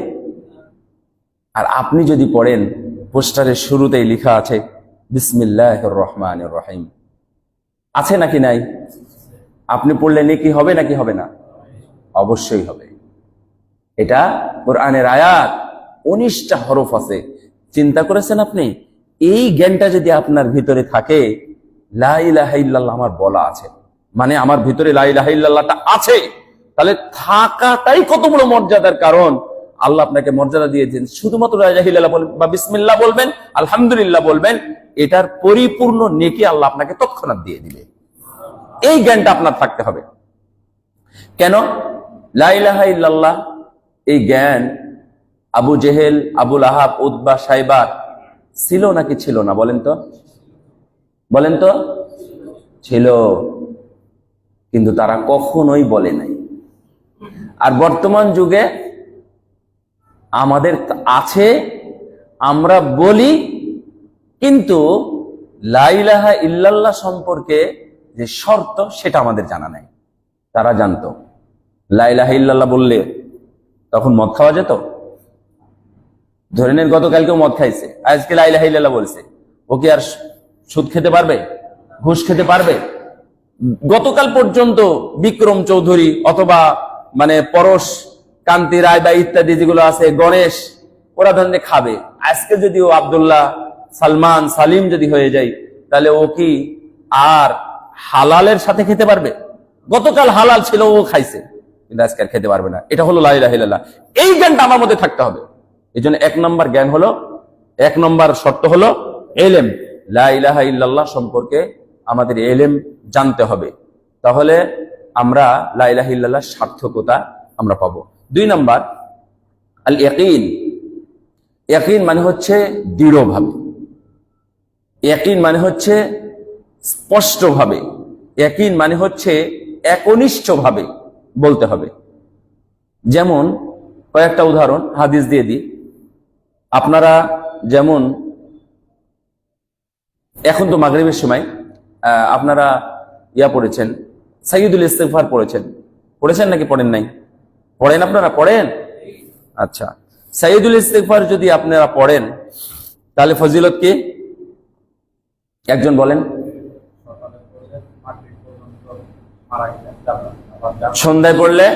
আর আপনি যদি পড়েন, পোস্টারের শুরুতেই লেখা আছে বিসমিল্লাহির রহমানির রহিম, আছে নাকি নাই? আপনি পড়লে নেকি হবে নাকি হবে না? অবশ্যই হবে। এটা কোরআনের আয়াত, 19টা হরফ আছে। চিন্তা করেছেন আপনি? এই জ্ঞানটা যদি আপনার ভিতরে থাকে, লা ইলাহা ইল্লাল্লাহ আমার বলা আছে, মানে আমার ভিতরে লা ইলাহা ইল্লাল্লাহটা আছে, তাহলে থাকাটাই কত বড় মর্যাদার। কারণ আল্লাহ আপনাকে মর্যাদা দিয়েছেন শুধুমাত্র লা ইলাহা ইল্লাল্লাহ বা বিসমিল্লাহ বলবেন, আলহামদুলিল্লাহ বলবেন, এটার পরিপূর্ণ নেকি আল্লাহ আপনাকে তৎক্ষণাৎ দিয়ে দিবে। এই জ্ঞানটা আপনার থাকতে হবে। কেন? লা ইলাহা ইল্লাল্লাহ এই জ্ঞান আবু জেহেল, আবুল আহাব, উতবা, সাইবা ছিল নাকি ছিল না? বলেন তো, বলেন তো। ছিল, কিন্তু তারা কখনোই বলে নাই। আর বর্তমান যুগে আমাদের আছে, আমরা বলি, কিন্তু লা ইলাহা ইল্লাল্লাহ সম্পর্কে যে শর্ত সেটা আমাদের জানা নাই। তারা জানতো লা ইলাহা ইল্লাল্লাহ বললে তখন মদ খাওয়া যেত। ধরে নেন গতকালকেও মদ খাইছে, আজকে লা ইলাহা ইল্লাল্লাহ বলছে, ও কি আর সুদ খেতে পারবে? ঘুষ খেতে পারবে? গতকাল পর্যন্ত বিক্রম চৌধুরী অথবা মানে পরশ কান্তি রায় বা ইত্যাদি যেগুলো আছে, গণেশ, ওরা ধরনের খাবে। আজকে যদি ও আব্দুল্লাহ, সালমান, সালিম যদি হয়ে যায়, তাহলে ও কি আর হালালের সাথে খেতে পারবে? গতকাল হালাল ছিল, ও খাইছে, কিন্তু আজকে আর খেতে পারবে না। এটা হলো লা ইলাহা ইল্লাল্লাহ। এই জ্ঞানটা আমার মধ্যে থাকতে হবে। এই জন্য 1 নম্বর জ্ঞান হলো, 1 নম্বর শর্ত হলো ইলম। লা ইলাহা ইল্লাল্লাহ সম্পর্কে আমাদের ইলম জানতে হবে, তাহলে আমরা লা ইলাহা ইল্লাল্লাহ সার্থকতা আমরা পাবো। 2 নম্বর আল ইয়াকিন। ইয়াকিন মানে হচ্ছে দৃঢ়ভাবে, ইয়াকিন মানে হচ্ছে স্পষ্টভাবে, ইয়াকিন মানে হচ্ছে একনিষ্ঠভাবে বলতে হবে। যেমন কয়েকটা উদাহরণ হাদিস দিয়ে দিই। আপনারা যেমন এখন তো মাগরিবের সময় আপনারা ইয়া পড়েছেন, সাইয়্যিদুল ইস্তিগফার পড়েছেন নাকি পড়েন নাই? পড়েন আপনারা? পড়েন? আচ্ছা, সাইয়্যিদুল ইস্তিগফার যদি আপনারা পড়েন, তাহলে ফজিলত কি? একজন বলেন। সন্ধ্যায় পড়লে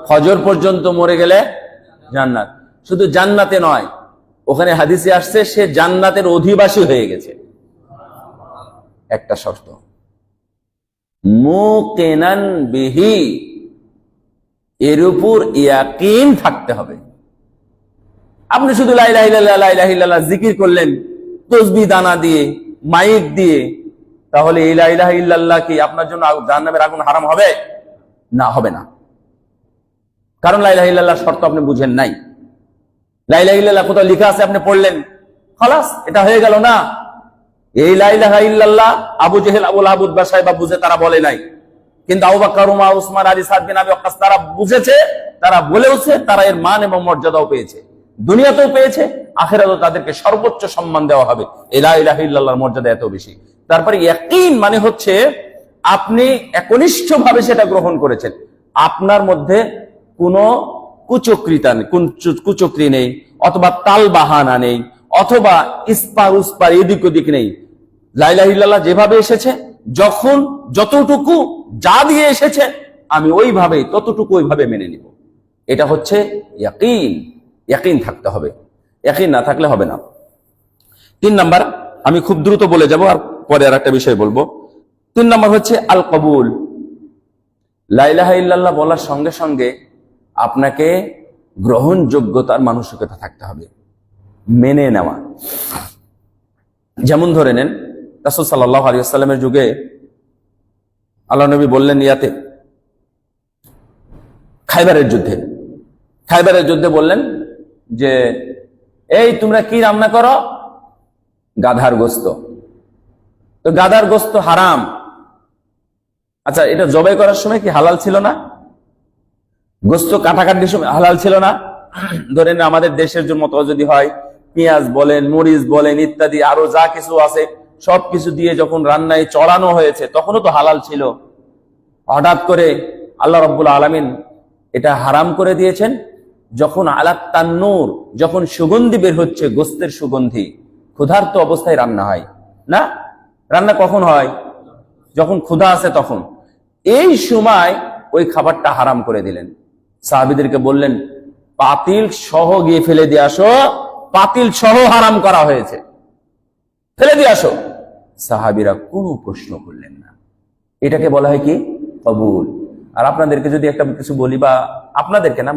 ফজর পর্যন্ত, মরে গেলে জান্নাত। শুধু জান্নাতে নয়, ওখানে হাদিসে আসছে সে জান্নাতের অধিবাসী হয়ে গেছে। একটা শর্ত, মুকিনান বিহি, এর উপর ইয়াকিন থাকতে হবে। আপনি শুধু লা ইলাহা ইল্লাল্লাহ লা ইলাহা ইল্লাল্লাহ জিকির করলেন তসবিহ দানা দিয়ে, মাইক দিয়ে, তাহলে এই লা ইলাহা ইল্লাল্লাহ কি আপনার জন্য জাহান্নামের আগুন হারাম হবে? না, হবে না। কারণ লা ইলাহা ইল্লাল্লাহ শর্ত আপনি বুঝেন নাই। লা ইলাহা ইল্লাল্লাহ কোথাও লেখা আছে, আপনি পড়লেন, খালাস, এটা হয়ে গেল না। এই লা ইলাহা ইল্লাল্লাহ আবু জেহেল, আবু লাহাব, উতবা, সাইবা বুঝে তারা বলে নাই, কিন্তু আবু বকর, উমর, উসমান, আলী, সাদ বিন আবি ওয়াক্কাস তারা বুঝেছে, তারা বলেওছে, তারা এর মান এবং মর্যাদাও পেয়েছে, দুনিয়াতেও পেয়েছে, আখিরাতেও তাদেরকে সর্বোচ্চ সম্মান দেওয়া হবে। এই লা ইলাহা ইল্লাল্লাহর মর্যাদা এত বেশি। তারপরে ইয়াকিন মানে হচ্ছে আপনি একনিষ্ঠভাবে সেটা গ্রহণ করেছেন, আপনার মধ্যে কোনো কুচক্রি নেই, অথবা তাল বাহানা নেই, অথবা ইস্পার উস্পার এদিক ওদিক নেই। লা ইলাহা ইল্লাল্লাহ যেভাবে এসেছে, যখন যতটুকু যা দিয়ে এসেছে, আমি ওইভাবে ততটুকু ওইভাবে মেনে নিব। এটা হচ্ছে ইয়াকিন। ইয়াকিন থাকতে হবে, ইয়াকিন না থাকলে হবে না। 3 নাম্বার, আমি খুব দ্রুত বলে যাব, আর পরে আর একটা বিষয় বলবো। 3 নাম্বার হচ্ছে আল কবুল। লা ইলাহা ইল্লাল্লাহ বলার সঙ্গে সঙ্গে আপনাকে গ্রহণযোগ্যতার মানসিকতা থাকতে হবে, মেনে নেওয়া। যেমন ধরে নেন, রাসূল সাল্লাল্লাহু আলাইহি ওয়াসাল্লামের যুগে আল্লাহ নবী বললেন ইয়াতে খাইবারের যুদ্ধে বললেন যে এই তোমরা কি রান্না করো? গাধার গোস্ত। তো গাধার গোস্ত হারাম। আচ্ছা, এটা জবাই করার সময় কি হালাল ছিল না? গোস্ত কাটাকাটির সময় হালাল ছিল না? ধরেন আমাদের দেশের মতো যদি হয়, পেঁয়াজ বলেন, মরিচ বলেন, ইত্যাদি আরো যা কিছু আছে সবকিছু দিয়ে যখন রান্নায় চড়ানো হয়েছে, তখনও তো হালাল ছিল। হঠাৎ করে আল্লাহ রাব্বুল আলামিন এটা হারাম করে দিয়েছেন যখন আলাত তান্নুর, যখন সুগন্ধি বের হচ্ছে, গোস্তের সুগন্ধি, ক্ষুধার্ত অবস্থায় রান্না হয় না। রান্না কখন হয়? যখন ক্ষুধা আছে তখন। এই সময় ওই খাবারটা হারাম করে দিলেন। সাহাবীদেরকে বললেন পাতিল সহ গিয়ে ফেলে দিয়ে আসো, পাতিল সহ হারাম করা হয়েছে, ফেলে দিয়ে আসো। সাহাবীরা কোনো প্রশ্ন করলেন না। এটাকে বলা হয় কি? কবুল। আর আপনাদেরকে যদি একটা কিছু বলি, বা আপনাদেরকে না,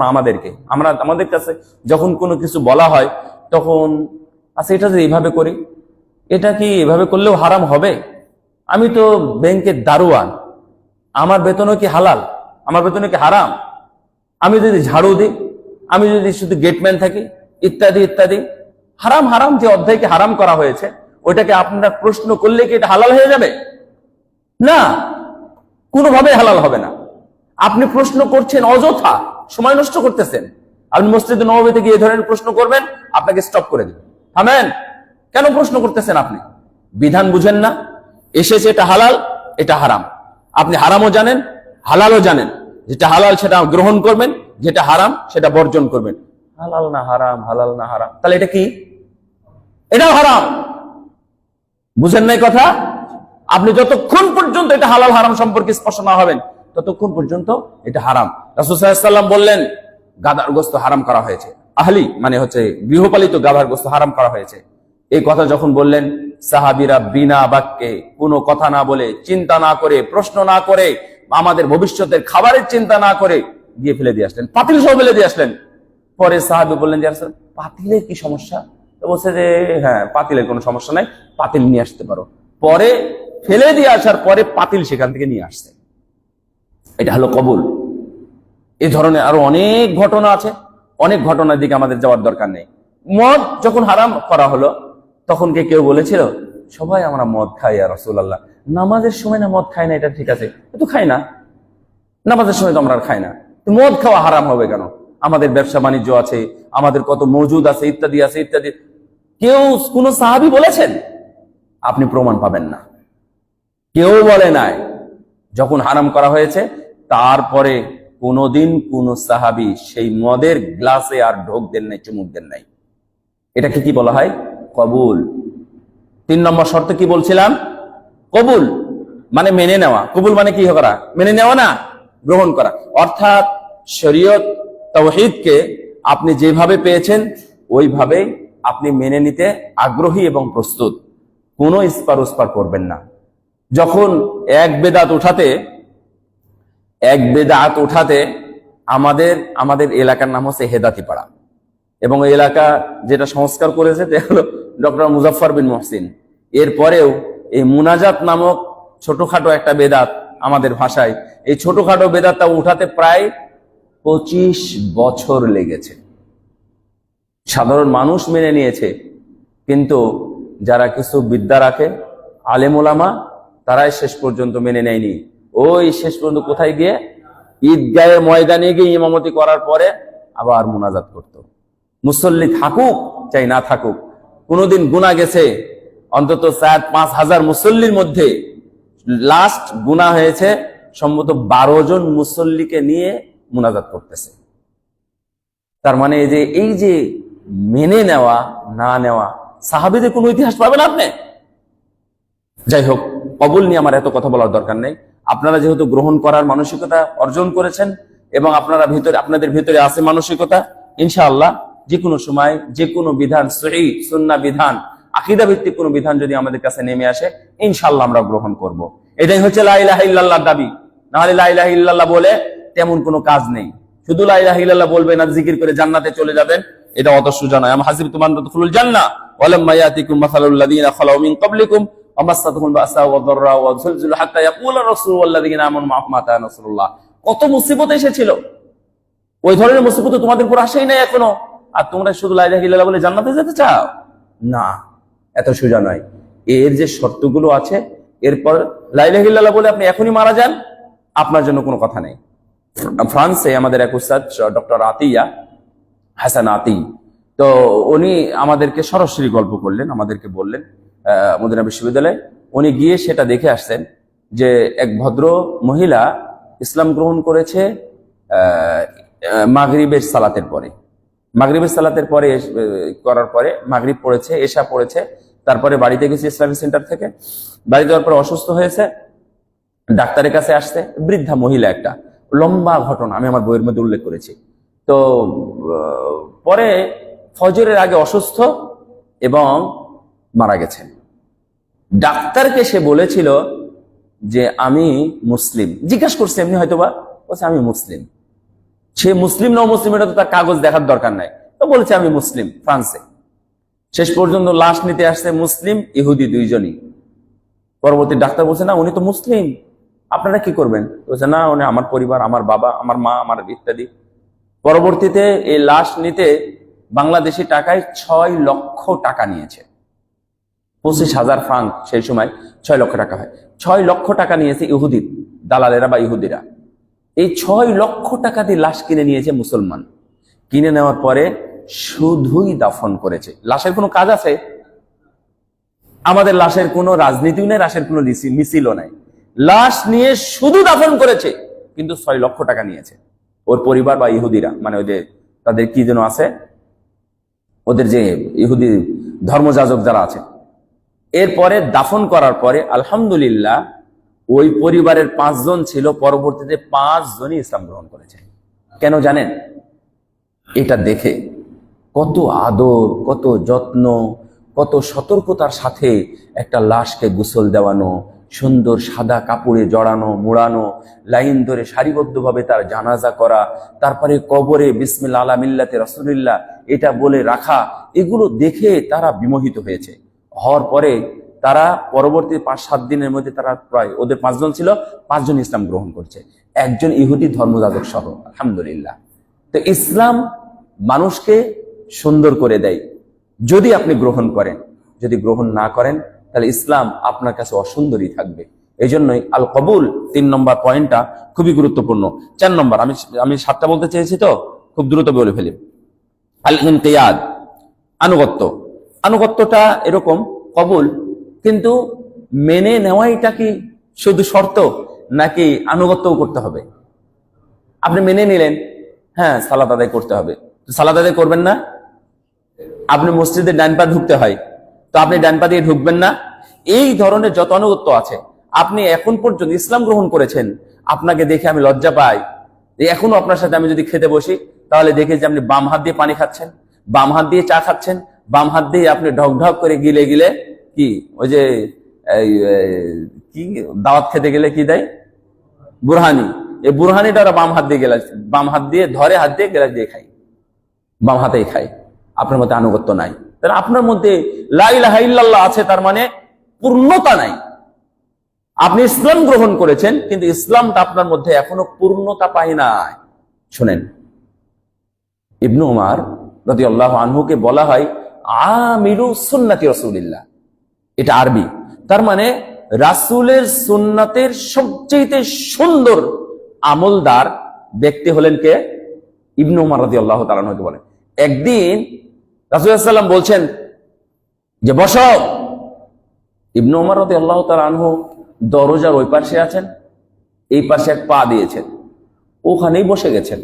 আমাদের কাছে যখন কোনো কিছু বলা হয়, তখন আচ্ছা এটা যদি এইভাবে করি, এটা কি এভাবে করলেও হারাম হবে? আমি তো ব্যাংকের দারোয়ান, আমার বেতনও কি হালাল? আমার বেতনও কি হারাম? আমি যদি ঝাড়ু দিই, আমি যদি শুধু গেটম্যান থাকি, ইত্যাদি ইত্যাদি, হারাম হারাম যে অধ্যায়কে হারাম করা হয়েছে, ওইটাকে আপনারা প্রশ্ন করলে কি এটা হালাল হয়ে যাবে? না, কোনোভাবে হালাল হবে না। আপনি প্রশ্ন করছেন অযথা, সময় নষ্ট করতেছেন। আপনি মসজিদে নববীতে গিয়ে ধরেন প্রশ্ন করবেন, আপনাকে স্টপ করে দিবেন, থামেন, কেন প্রশ্ন করতেছেন? আপনি বিধান বুঝেন না? এসেছে এটা হালাল, এটা হারাম। আপনি হারামও জানেন, হালালও জানেন। যেটা হালাল সেটা গ্রহণ করবেন, যেটা হারাম সেটা বর্জন করবেন। হালাল না হারাম, হালাল না হারাম, তাহলে এটা কি? এটাও হারাম। বুঝেন নাই কথা? আপনি যতক্ষণ পর্যন্ত এটা হালাল হারাম সম্পর্কে স্পষ্ট না হবেন, ততক্ষণ পর্যন্ত এটা হারাম। রাসূল সাল্লাল্লাহু আলাইহি ওয়াসাল্লাম বললেন গাধার গোশত হারাম করা হয়েছে, আহলি মানে হচ্ছে গৃহপালিত গাধার গোশত হারাম করা হয়েছে। এই কথা যখন বললেন, সাহাবীরা বিনা বাক্যে, কোনো কথা না বলে, চিন্তা না করে, প্রশ্ন না করে, আমাদের ভবিষ্যতের খাবারের চিন্তা না করে গিয়ে ফেলে দিয়ে আসলেন, পাতিল সহ ফেলে দিয়ে আসলেন। পরে সাহাবী বললেন যে রাসূল, পাতিলের কি সমস্যা? তো বলছে যে হ্যাঁ, পাতিলের কোনো সমস্যা নাই, পাতিল নিয়ে আসতে পারো। পরে ফেলে দিয়ে আসার পরে পাতিল সেখান থেকে নিয়ে আসছে। এটা হলো কবুল। এই ধরনের আরো অনেক ঘটনা আছে, অনেক ঘটনার দিকে আমাদের যাওয়ার দরকার নেই। মদ যখন হারাম করা হলো, তখন কেউ বলেছিল সবাই আমরা মদ খাই ইয়া রাসূলুল্লাহ, নামাজের সময় না মদ খাই না, এটা ঠিক আছে, তো খাই না, নামাজের সময় তো আমরা খাই না, মদ খাওয়া হারাম হবে কেন? আমাদের ব্যবসা বাণিজ্য আছে, আমাদের কত মজুদ আছে, ইত্যাদি আছে ইত্যাদি। কেউ কোন সাহাবী বলেছেন? আপনি প্রমাণ পাবেন না, কেউ বলে নাই। যখন হারাম করা হয়েছে, তারপরে কোনদিন কোন সাহাবী সেই মদের গ্লাসে আর ঢোক দেন নাই, চুমুক দেন নাই। এটাকে কি বলা হয়? কবুল। 3 নম্বর শর্ত কি বলছিলাম? কবুল মানে মেনে নেওয়া। কবুল মানে কি করা? মেনে নেওয়া না, গ্রহণ করা। অর্থাৎ শরীয়ত তাওহীদকে আপনি যেভাবে পেয়েছেন ওইভাবে আপনি মেনে নিতে আগ্রহী এবং প্রস্তুত, কোনো ইস্পার উস্পার করবেন না। যখন এক বেদাত উঠাতে আমাদের এলাকার নাম হচ্ছে হেদাতিপাড়া, এবং এই এলাকা যেটা সংস্কার করেছে হলো ডক্টর মুজাফফর বিন মহসিন। এরপরেও এই মুনাজাত নামক ছোটখাটো একটা বেদাত, আমাদের ভাষায় এই ছোটখাটো বেদাতটা উঠাতে প্রায় 25 বছর লেগেছে। সাধারণ মানুষ মেনে নিয়েছে, কিন্তু যারা কিছু বিদ্যা রাখে, আলেম ওলামা, তারাই শেষ পর্যন্ত মেনে নেয়নি। ওই শেষ পর্যন্ত কোথায় গিয়ে, ঈদগাহের ময়দানে গিয়ে ইমামতি করার পরে আবার মুনাজাত করত। মুসল্লি থাকুক চাই না থাকুক, কোনোদিন গুনাহ গেছে অন্তত 4-5 হাজার মুসল্লির মধ্যে লাস্ট গুনাহ হয়েছে সম্ভবত 12 জন মুসল্লিকে নিয়ে মুনাজাত করতেছে। তার মানে এই যে মেনে নেওয়া না নেওয়া, সাহাবীদের কোনো ইতিহাস পাবেন আপনি? যাই হোক, কবুল নিয়ে আমার এত কথা বলার দরকার নেই। আপনারা যেহেতু গ্রহণ করার মানসিকতা অর্জন করেছেন এবং আপনাদের ভিতরে আছে মানসিকতা, ইনশাআল্লাহ যে কোনো সময় যে কোনো বিধান, সহিহ সুন্নাহ বিধান, আকীদা ভিত্তিক কোনো বিধান যদি আমাদের কাছে নেমে আসে, ইনশাআল্লাহ আমরা গ্রহণ করব। এটাই হচ্ছে লা ইলাহা ইল্লাল্লাহর দাবি। না হলে লা ইলাহা ইল্লাল্লাহ বলে তেমন কোনো কাজ নেই। শুধু লা ইলাহা ইল্লাল্লাহ বলবেন আর জিকির করে জান্নাতে চলে যাবেন, এটা অত সোজা নয়। আম হাসিবতুম আন তাদখুলুল জান্নাহ ওয়া লাম্মা ইয়াতিকুম মাসালুল লাযীনা খালাউ মিন ক্বাবলিকুম ওয়া মাসসাতুহুমুল বা'সা ওয়াদ দাররা ওয়া যুলজিলু হাত্তা ইয়াকুলার রাসূলু ওয়াল লাযীনা আমানু মা'আহু মাতা নাসরুল্লাহ। কত মুসিবত এসেছিল, ওই ধরনের মুসিবত তোমাদের উপর আসেই নাই এখনো, আর তোমরা শুধু লা ইলাহা ইল্লাল্লাহ বলে জান্নাতে যেতে চাও? না, এত সোজা নয়। এর যে শর্তগুলো আছে, এরপর লা ইলাহা ইল্লাল্লাহ বলে আপনি এখনই মারা যান, আপনার জন্য কোনো কথা নেই। ফ্রান্সে আমাদের এক উস্তাদ ডক্টর আতিয়া হাসান আতি, তো উনি আমাদেরকে সরাসরি গল্প করলেন, আমাদেরকে বললেন মদিনা বিশ্ববিদ্যালয়ে উনি গিয়ে সেটা দেখে আসছেন যে এক ভদ্র মহিলা ইসলাম গ্রহণ করেছে মাগরিবের সালাতের পরে। করার পরে মাগরিব পড়েছে, এশা পড়েছে, তারপরে বাড়িতে গেছে ইসলামিক সেন্টার থেকে। বাড়ি যাওয়ার পরে অসুস্থ হয়েছে, ডাক্তারের কাছে আসছে, বৃদ্ধা মহিলা, একটা লম্বা ঘটনা আমি আমার বইয়ের মধ্যে উল্লেখ করেছি। তো পরে ফজরের আগে অসুস্থ এবং মারা গেছেন। ডাক্তারকে সে বলেছিল যে আমি মুসলিম, জিজ্ঞাসা করছে এমনি হয়তোবা, বলছে আমি মুসলিম। সে মুসলিম না মুসলিম এটা তো তার কাগজ দেখার দরকার নাই, তো বলেছে আমি মুসলিম। ফ্রান্সে শেষ পর্যন্ত লাশ নিতে আসছে মুসলিম ইহুদি দুইজনই। পরবর্তী ডাক্তার বলছে না উনি তো মুসলিম, আপনারা কি করবেন? বলছে না উনি আমার পরিবার, আমার বাবা, আমার মা, আমার ইত্যাদি। পরবর্তীতে এই লাশ নিতে বাংলাদেশি টাকায় 6 লক্ষ টাকা নিয়েছে। 25,000 ফ্রাঙ্ক সেই সময় 6 লক্ষ টাকা হয়। 6 লক্ষ টাকা নিয়েছে ইহুদি দালালেরা বা ইহুদিরা। এই 6 লক্ষ টাকা দিয়ে লাশ কিনে নিয়েছে মুসলমান। কিনে নেওয়ার পরে শুধুই দাফন করেছে। লাশের কোনো কাজ আছে? আমাদের লাশের কোনো রাজনীতিও নেই, লাশের কোনো মিছিলও নাই। লাশ নিয়ে শুধু দাফন করেছে, কিন্তু 6 লক্ষ টাকা নিয়েছে ওর পরিবার বা ইহুদিরা, মানে ওদের তাদের কি যেন আছে, ওদের যে ইহুদি ধর্মযাজক যারা আছে। এরপরে দাফন করার পরে আলহামদুলিল্লাহ ওই পরিবারের 5 জন ছিল, পরবর্তীতে 5 জনই ইসলাম গ্রহণ করেছে। কেন জানেন? এটা দেখে কত আদর, কত যত্ন, কত সতর্কতার সাথে একটা লাশকে গোসল দেওয়ানো, সুন্দর সাদা কাপড়ে জড়ানো, মোড়ানো, লাইন ধরে সারিবদ্ধভাবে তার জানাজা করা, তারপরে কবরে বিসমিল্লাহ আলা মিল্লাতে রাসূলিল্লাহ এটা বলে রাখা, এগুলো দেখে তারা বিমোহিত হয়েছে। হওয়ার পরে তারা পরবর্তী 5-7 দিনের মধ্যে তারা প্রায়, ওদের 5 জন ছিল, 5 জন ইসলাম গ্রহণ করছে, একজন ইহুদি ধর্মযাজক সহ। আলহামদুলিল্লাহ। তো ইসলাম মানুষকে সুন্দর করে দেয় যদি আপনি গ্রহণ করেন, যদি গ্রহণ না করেন তাহলে ইসলাম আপনার কাছে অসুন্দরই থাকবে। এই জন্যই আল কবুল 3 নম্বর পয়েন্টটা খুবই গুরুত্বপূর্ণ। 4 নম্বর, আমি 7টা বলতে চেয়েছি তো খুব দ্রুত বলে ফেলি। আল ইনকিয়াদ, আনুগত্য। আনুগত্যটা এরকম কবুল, কিন্তু মেনে নেওয়াইটা কি শুধু শর্ত, নাকি আনুগত্যও করতে হবে? আপনি মেনে নিলেন, হ্যাঁ সালাত আদায় করতে হবে, সালাত আদায় করবেন না? আপনি মসজিদে ডান পা ঢুকতে হয়, তো আপনি ডান পা দিয়ে ঢুকবেন না? এই ধরনের যত আনুগত্য আছে, আপনি এখন পর্যন্ত ইসলাম গ্রহণ করেছেন, আপনাকে দেখে আমি লজ্জা পাই। এখনো আপনার সাথে আমি যদি খেতে বসি, তাহলে দেখে যে আপনি বাম হাত দিয়ে পানি খাচ্ছেন, বাম হাত দিয়ে চা খাচ্ছেন, বাম হাত দিয়ে আপনি ঢক ঢক করে গিলে গিলে কি ওই যে কি দাওয়াত খেতে গেলে কি দেয়, বুরহানি, এই বুরহানিটা ওরা বাম হাত দিয়ে গেলাস, বাম হাত দিয়ে ধরে, হাত দিয়ে গেলাস দিয়ে খাই, বাম হাতেই খাই। আপনার মধ্যে আনুগত্য নাই। তাহলে আপনার মধ্যে লা ইলাহা ইল্লাল্লাহ আছে, তার মানে পূর্ণতা নাই। আপনি ইসলাম গ্রহণ করেছেন, কিন্তু ইসলামটা আপনার মধ্যে এখনো পূর্ণতা পায় নাই। শুনেন, ইবনু উমার রাদিয়াল্লাহু আনহুকে বলা হয় আমিলু সুন্নতি রাসূলিল্লাহ, এটা আরবি, তার মানে রাসূলের সুন্নাতের সবচেয়ে সুন্দর আমলদার ব্যক্তি হলেন কে? ইবনু উমার রাদিয়াল্লাহু তাআলা আনহুকে বলেন। একদিন রাসূল সাল্লাল্লাহু আলাইহি ওয়াসাল্লাম বলছেন যে বসো। ইবনু উমার রাদিয়াল্লাহু তাআলা আনহু দরজার ওই পাশে আছেন, এই পাশে এক পা দিয়েছেন, ওখানেই বসে গেছেন।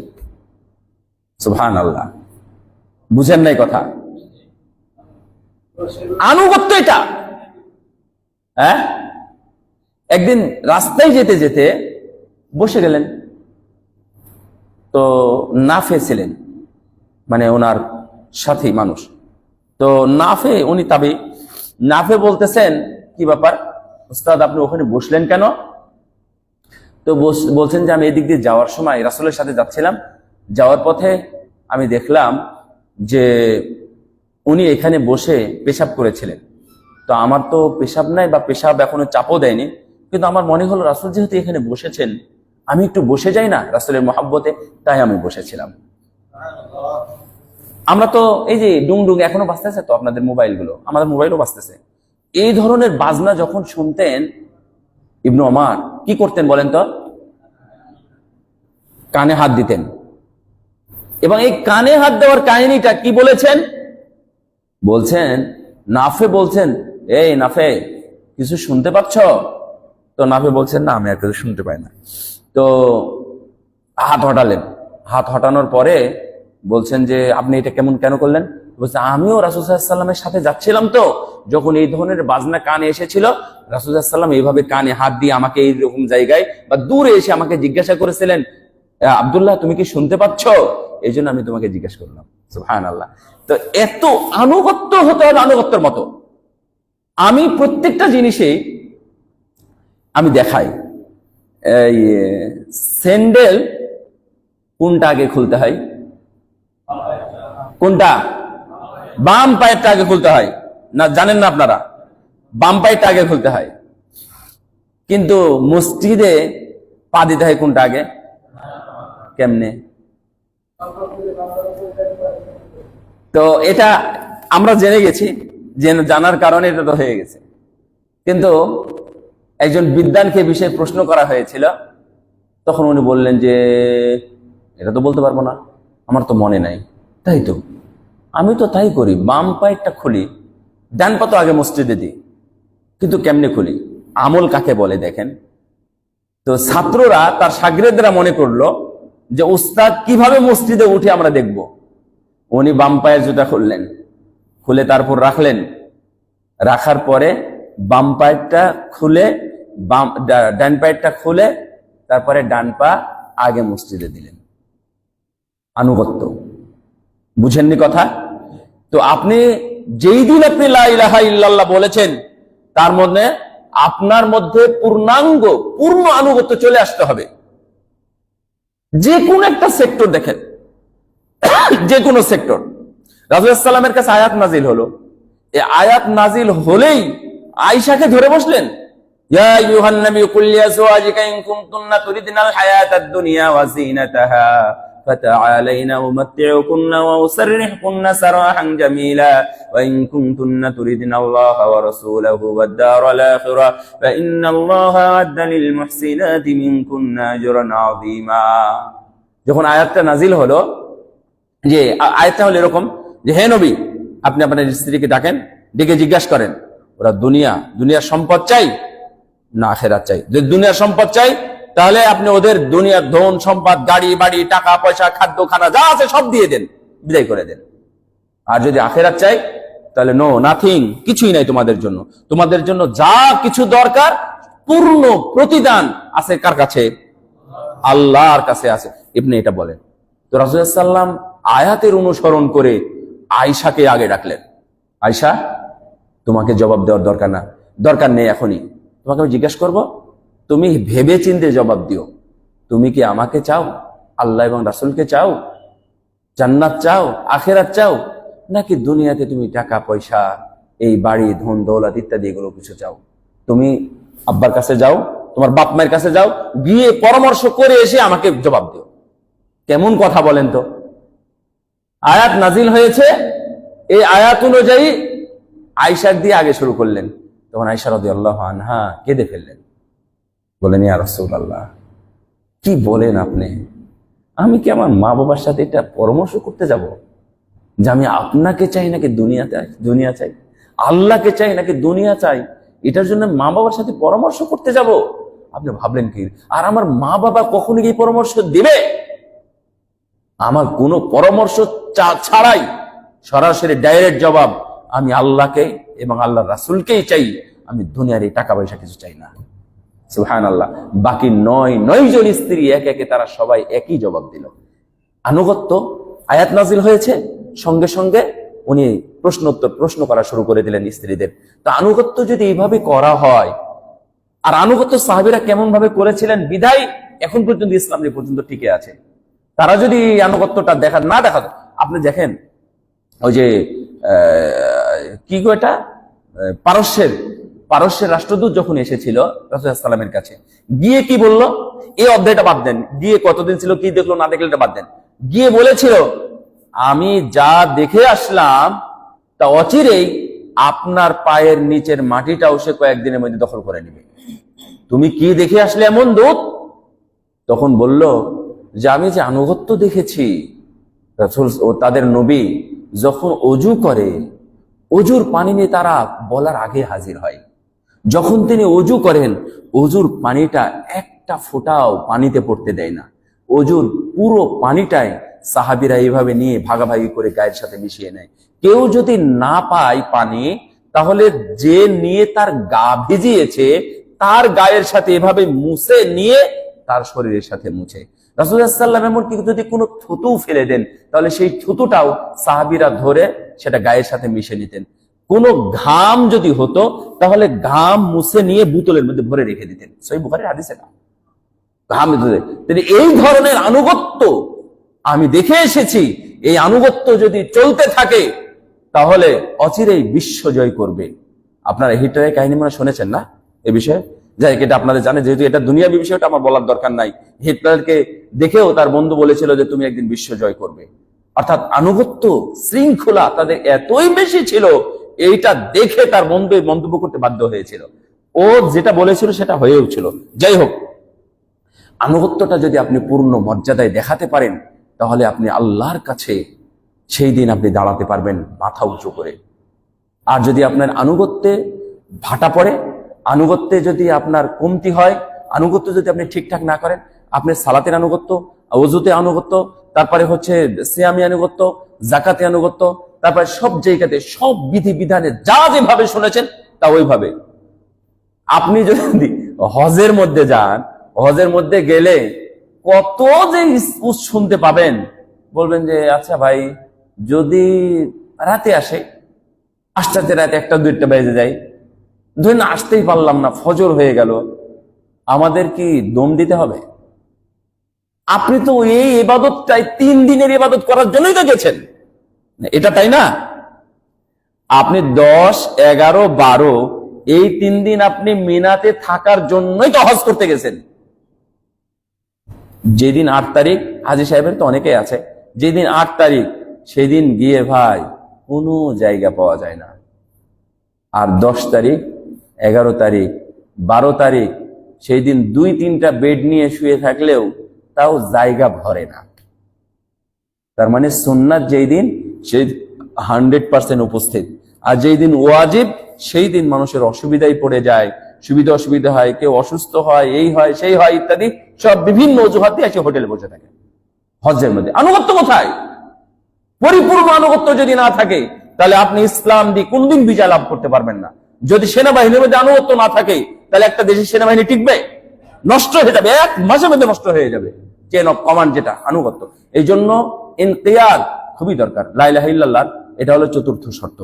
সুবহানাল্লাহ, বুঝেন নাই কথা? আনুগত্য এটা। হ্যাঁ, একদিন রাস্তায় যেতে যেতে বসে গেলেন, তো নাফে ছিলেন, মানে ওনার সাথী মানুষ। তো নাফে, উনি তাবি, নাফে বলতেছেন কি ব্যাপার উস্তাদ, আপনি ওখানে বসলেন কেন? তো বলছেন যে আমি এদিক দিয়ে যাওয়ার সময় রাসূলের সাথে যাচ্ছিলাম, যাওয়ার পথে আমি দেখলাম যে উনি এখানে বসে পেশাব করেছিলেন। তো আমার তো পেশাব নাই বা পেশাব এখনো চাপও দেয়নি, কিন্তু আমার মনে হলো রাসূল যেহেতু এখানে বসেছেন, আমি একটু বসে যাই না রাসূলের মহব্বতে, তাই আমি বসেছিলাম। আমরা তো এই যে ডুং ডুং এখনো বাজতেছে তো আপনাদের মোবাইলগুলো, আমাদের মোবাইলও বাজতেছে। এই ধরনের বাজনা যখন শুনতেন ইবনু উমার কি করতেন বলেন তো? কানে হাত দিতেন। এবং এই কানে হাত দেওয়ার কাহিনীটা কি বলেছেন? বলছেন নাফে বলছেন, এই নাফে কিছু শুনতে পাচ্ছ? তো নাফে বলছেন না, আমি আর কিছু শুনতে পাই না। তো হাত হটালেন, হাত হটানোর পরে বলছেন যে আপনি এটা কেন করলেন? বলছে আমিও রাসূল সাল্লাল্লাহু আলাইহি ওয়াসাল্লামের সাথে যাচ্ছিলাম, তো যখন এই ধরনের বাজনা কানে এসেছিল, রাসূল সাল্লাল্লাহু আলাইহি ওয়াসাল্লাম এইভাবে কানে হাত দিয়ে আমাকে এইরকম জায়গায় বা দূরে এসে আমাকে জিজ্ঞাসা করেছিলেন, আব্দুল্লাহ তুমি কি শুনতে পাচ্ছ? এই জন্য আমি তোমাকে জিজ্ঞেস করলাম। সুবহানাল্লাহ। তো এত আনুগত্য হতে হবে, আনুগত্যের মতো। আমি প্রত্যেকটা জিনিসে আমি দেখাই, এই স্যান্ডেল কোনটা আগে খুলতে হয়? কোনটা? বাম পায়েরটা আগে খুলতে হয় না? জানেন না আপনারা? বাম পায়েরটা আগে খুলতে হয়। কিন্তু মসজিদে পা দিতে হয় কোনটা আগে? কেমনে? তো এটা আমরা জেনে গেছি, জানার কারণে এটা তো হয়ে গেছে। কিন্তু একজন বিদ্বানকে বিষয়ে প্রশ্ন করা হয়েছিল, তখন উনি বললেন যে এটা তো বলতে পারবো না, আমার তো মনে নাই। তাই তো, আমি তো তাই করি, বাম পায়েরটা খুলি, ডান পা তো আগে মসজিদে দিই, কিন্তু কেমনে খুলি? আমল কাকে বলে দেখেন তো। ছাত্ররা, তার শাগিরদেরা মনে করলো যে উস্তাদ কিভাবে মসজিদে উঠে আমরা দেখব। উনি বাম পায়ের জুতা খুললেন, খুলে তারপর রাখলেন, রাখার পরে বাম পায়েরটা খুলে ডান পায়েরটা খুলে তারপরে ডান পা আগে মসজিদে দিলেন। আনুগত্য, বুঝেননি কথা? তো আপনি যেই দিন আপনি লা ইলাহা ইল্লাল্লাহ বলেছেন, তার মধ্যে আপনার মধ্যে পূর্ণ আনুগত্য চলে আসতে হবে। যে কোন একটা সেক্টর দেখেন, যে কোনো সেক্টর। রাসূল সাল্লাল্লাহু আলাইহি ওয়াসাল্লামের কাছে আয়াত নাজিল হলো, এই আয়াত নাজিল হলেই আয়েশাকে ধরে বসলেন, ইয়া আইয়ুহান নবী কুল লিআজওয়াজিকা ইন কুনতুন্না তুরিদনাল হায়াতাদ দুনিয়া ওয়া যিনাতাহা ফাতাআলাইনা উমাত্তিউকুন্না ওয়া উসাররিহুকুন্না সারাহান জামিলা ওয়া ইন কুনতুন্না তুরিদনাল্লাহা ওয়া রাসূলাহু ওয়াদ দারাল আখিরা ফা ইন্নাল্লাহা আ'আদ্দা লিল মুহসিনাতি মিনকুন্না আজরান আযীমা। যখন আয়াতটা নাজিল হলো, যে আয়াতটা হলো এরকম যে হে নবী, আপনি আপনার স্ত্রীকে ডাকেন, ডেকে জিজ্ঞাসা করেন ওরা দুনিয়ার সম্পদ চাই না আখিরাত চাই। যদি দুনিয়ার সম্পদ চাই, তাহলে আপনি ওদের দুনিয়ার ধন সম্পদ, গাড়ি বাড়ি, টাকা পয়সা, খাদ্য খানা যা আছে সব দিয়ে দেন, বিদায় করে দেন। আর যদি আখিরাত চাই, তাহলে নো, নাথিং, কিছুই নাই তোমাদের জন্য। তোমাদের জন্য যা কিছু দরকার পূর্ণ প্রতিদান আছে কার কাছে? আল্লাহর কাছে আছে। ইবনে এটা বলেন। তো রাসূল সাল্লাল্লাহু আলাইহি ওয়াসাল্লাম আয়াতের অনুসরণ করে আয়েশাকে আগে ডাকলেন। আয়েশা, তোমাকে জবাব দেওয়ার দরকার নেই এখনই। তোমাকে আমি জিজ্ঞাসা করব, তুমি ভেবে চিন্তে জবাব দিও। তুমি কি আমাকে চাও, আল্লাহ এবং রাসূলকে চাও, জান্নাত চাও, আখিরাত চাও, নাকি দুনিয়াতে তুমি টাকা পয়সা, এই বাড়ি, ধন দৌলত ইত্যাদি এগুলো কিছু চাও? তুমি আব্বার কাছে যাও, তোমার বাপ মায়ের কাছে যাও, গিয়ে পরামর্শ করে এসে আমাকে জবাব দিও। কেমন কথা বলেন তো? আয়াত নাজিল হয়েছে, এই আয়াত অনুযায়ী আয়েশা দিয়ে আগে শুরু করলেন। তখন আয়েশা রাদিয়াল্লাহু আনহা কেঁদে ফেললেন, বলেন, ইয়া রাসূলুল্লাহ, কি বলেন আপনি? আমি কি আমার মা বাবার সাথে এটা পরামর্শ করতে যাব যে আমি আপনাকে চাই নাকি দুনিয়া চাই, আল্লাহকে চাই নাকি দুনিয়া চাই? এটার জন্য মা বাবার সাথে পরামর্শ করতে যাব? আপনি ভাবলেন কি? আর আমার মা বাবা কখনো কি পরামর্শ দিবে? আমার কোনো পরামর্শ ছাড়াই সরাসরি ডাইরেক্ট জবাব, আমি আল্লাহকে এবং আল্লাহর রাসূলকেই চাই, আমি দুনিয়ার এই টাকা পয়সা কিছু চাই না। সুবহানাল্লাহ। বাকি নয় জন স্ত্রী একে একে তারা সবাই একই জবাব দিল। আনুগত্য, আয়াত নাজিল হয়েছে, সঙ্গে সঙ্গে উনি প্রশ্ন করা শুরু করে দিলেন স্ত্রীদের। তো আনুগত্য যদি এইভাবে করা হয়, আর আনুগত্য সাহাবীরা কেমন ভাবে করেছিলেন বিধায় এখন পর্যন্ত ইসলাম এই পর্যন্ত টিকে আছে। তারা যদি আনুগত্যটা না দেখাতো, আপনি দেখেন ওই যে কি গো এটা, পারস্যের রাষ্ট্রদূত যখন এসেছিল রাসূলুল্লাহ সাল্লাল্লাহু আলাইহি ওয়াসাল্লামের কাছে, গিয়ে কি বলল? এই অধ্যায়টা বাদ দেন, গিয়ে কতদিন ছিল, কি দেখলো না দেখলো এটা বাদ দেন। গিয়ে বলেছিল, আমি যা দেখে আসলাম তা অচিরেই আপনার পায়ের নিচের মাটিটাও সে কয়েকদিনের মধ্যে দখল করে নেবে। তুমি কি দেখে আসলে এমন দূত? তখন বলল যে আমি যে আনুগত্য দেখেছি, রাসূল ও তাদের নবী যখন অজু করে, অজুর পানি নিয়ে তারা বলার আগে হাজির হয়। যখন তিনি অজু করেন, অজুর পানিটা একটা ফোঁটাও পানিতে পড়তে দেয় না। অজুর পুরো পানিটাই সাহাবীরা এইভাবে নিয়ে ভাগাভাগি করে গায়ের সাথে মিশিয়ে নেয়। কেউ যদি না পায় পানি, তাহলে যে নিয়ে তার গা ভিজিয়েছে তার গায়ের সাথে এভাবে মুছে নিয়ে তার শরীরের সাথে মুছে। রাসূলুল্লাহ সাল্লাল্লাহু আলাইহি ওয়াসাল্লাম এমনকি যদি কোনো থুতু ফেলে দেন, তাহলে সেই থুতুটাও সাহাবীরা ধরে সেটা গায়ের সাথে মিশে নিতেন। কোনো ঘাম যদি হতো, তাহলে ঘাম মুছে নিয়ে বোতলের মধ্যে ভরে রেখে দিতেন। সহিহ বুখারীর হাদিসে না, ঘাম ধরে। এই ধরনের আনুগত্য আমি দেখে এসেছি। এই আনুগত্য যদি চলতে থাকে, তাহলে অচিরেই বিশ্ব জয় করবে। আপনারা হিটলারের কাহিনী মনে শুনেছেন না এ বিষয়ে? যাই হোক, এটা আপনাদের জানে, যেহেতু এটা দুনিয়াবী বিষয়টা আমার বলার দরকার নাই। হিটলারকে দেখেও তার বন্ধু বলেছিল যে তুমি একদিন বিশ্ব জয় করবে। অর্থাৎ আনুগত্য, শৃঙ্খলা তাদের এতই বেশি ছিল, এইটা দেখে তার বন্ধু মন্তব্য করতে বাধ্য হয়েছিল। ও যেটা বলেছিল সেটা হয়েও ছিল। যাই হোক, আনুগত্যটা যদি আপনি পূর্ণ মর্যাদায় দেখাতে পারেন, তাহলে আপনি আল্লাহর কাছে সেই দিন আপনি দাঁড়াতে পারবেন মাথা উঁচু করে। আর যদি আপনার আনুগত্যে ভাটা পড়ে, আনুগত্যে যদি আপনার কমতি হয়, আনুগত্য যদি আপনি ঠিকঠাক না করেন, আপনি সালাতের আনুগত্য, ওযুতে আনুগত্য, তারপরে হচ্ছে সিয়ামি আনুগত্য, জাকাতে আনুগত্য, তারপরে সব জায়গাতে সব বিধি বিধানে যা যেভাবে শুনেছেন তা ওইভাবে। আপনি যদি হজের মধ্যে যান, হজের মধ্যে গেলে কত যে শুনতে পাবেন, বলবেন যে আচ্ছা ভাই, যদি রাতে আসে, আস্তে রাতে 1টা-2টা বেজে যায়, ধরুন আসতেই পারলাম না, ফজর হয়ে গেল, আমাদের কি দম দিতে হবে? আপনি তো এই ইবাদতটাই 3 দিনের ইবাদত করার জন্যই তো গেছেন, এটা তাই না? আপনি 10, 11, 12 এই 3 দিন আপনি মিনাতে থাকার জন্যই তো হজ করতে গেছেন। যেদিন 8 তারিখ, হাজী সাহেবের তো অনেকেই আছে, যেদিন 8 তারিখ সেদিন গিয়ে ভাই কোনো জায়গা পাওয়া যায় না। আর 10 তারিখ, 11 তারিখ, 12 তারিখ সেই দিন 2-3টা বেড নিয়ে শুয়ে থাকলেও তাও জায়গা ভরে না। তার মানে সুন্নাত যেই দিন সেই 100% উপস্থিত, আর যেই দিন ওয়াজিব সেই দিন মানুষের অসুবিধায় পড়ে যায়, অসুবিধা হয়, কেউ অসুস্থ হয়, এই হয় সেই হয় ইত্যাদি, সব বিভিন্ন অজুহাত দিয়ে এসে হোটেলে বসে থাকে। হজ্জের মধ্যে আনুগত্য কোথায়? পরিপূর্ণ আনুগত্য যদি না থাকে, তাহলে আপনি ইসলাম দিয়ে কোনদিন বিজয় লাভ করতে পারবেন না। যদি সেনাবাহিনীর মধ্যে আনুগত্য না থাকে, তাহলে একটা দেশের সেনাবাহিনী টিকবে? নষ্ট হয়ে যাবে, 1 মাসের মধ্যে নষ্ট হয়ে যাবে চেন অফ কমান্ড, যেটা আনুগত্য। এই জন্য ইনকিয়াদ খুবই দরকার। লা ইলাহা ইল্লাল্লাহ এটা হলো 4র্থ শর্ত।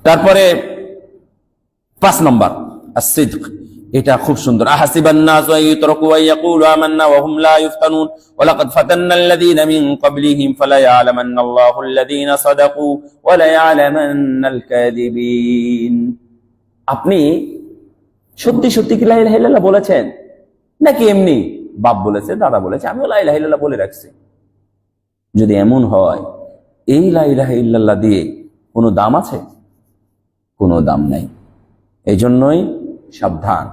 তারপরে 5 নম্বর as-sidq, এটা খুব সুন্দর। আহাসিবান নাস ওয়া ইউতরাকু ওয়া ইয়াকুলু আমান্না ওয়া হুম লা ইফতানুন ওয়া লাকাদ ফাতান্না আল্লাযীনা মিন ক্বাবলিহিম ফালা ইয়ালামান্না আল্লাহু আল্লাযীনা সাদাকু ওয়া লা ইয়ালামান্নাল কাযিবিন। আপনি সত্যি সত্যি কি লা ইলাহা ইল্লাল্লাহ বলেছেন, নাকি এমনি বাপ বলেছে, দাদা বলেছে, আমিও লা ইলাহা ইল্লাল্লাহ বলে রাখছি? যদি এমন হয়, এই লা ইলাহা ইল্লাল্লাহ দিয়ে কোনো দাম আছে? কোনো দাম নাই। এই জন্যই সাবধান,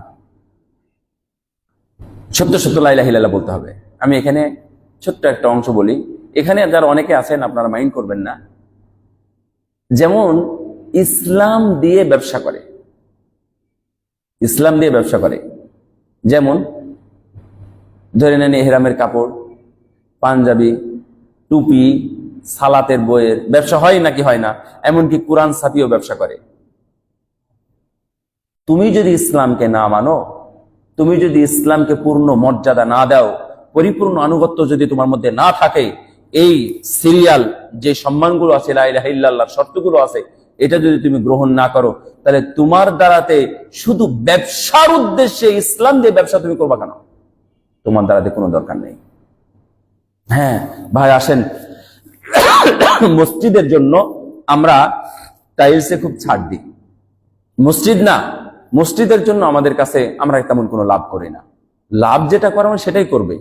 সত্য সত্য লা ইলাহা ইল্লাল্লাহ বলতে হবে। আমি এখানে ছোট্ট একটা অংশ বলি, এখানে যারা অনেকে আছেন আপনারা মাইন্ড করবেন না। যেমন ইসলাম দিয়ে ব্যবসা করে, ইসলাম দিয়ে ব্যবসা করে, যেমন ধরে নেন ইহরামের কাপড়, পাঞ্জাবি, টুপি, সালাতের বইয়ের ব্যবসা হয় নাকি হয় না? এমনকি কোরআন ছাপিও ব্যবসা করে। তুমি যদি ইসলামকে না মানো, তুমি যদি ইসলামকে পূর্ণ মর্যাদা না দাও, পরিপূর্ণ আনুগত্য যদি তোমার মধ্যে না থাকে, এই সিরিয়াল যে সম্মানগুলো আছে, লা ইলাহা ইল্লাল্লাহর শর্তগুলো আছে, এটা যদি তুমি গ্রহণ না করো, তাহলে তোমার দ্বারাতে শুধু ব্যবসার উদ্দেশ্যে ইসলাম দিয়ে ব্যবসা তুমি করবা কেন? তোমার দ্বারাতে কোনো দরকার নেই। হ্যাঁ ভাই আসেন, মসজিদের জন্য আমরা টাইলসে খুব ছাড় দিই, মসজিদ না, মসজিদের জন্য আমাদের কাছে আমরা তেমন কোনো লাভ করি না। লাভ যেটা করে সেটাই করবে,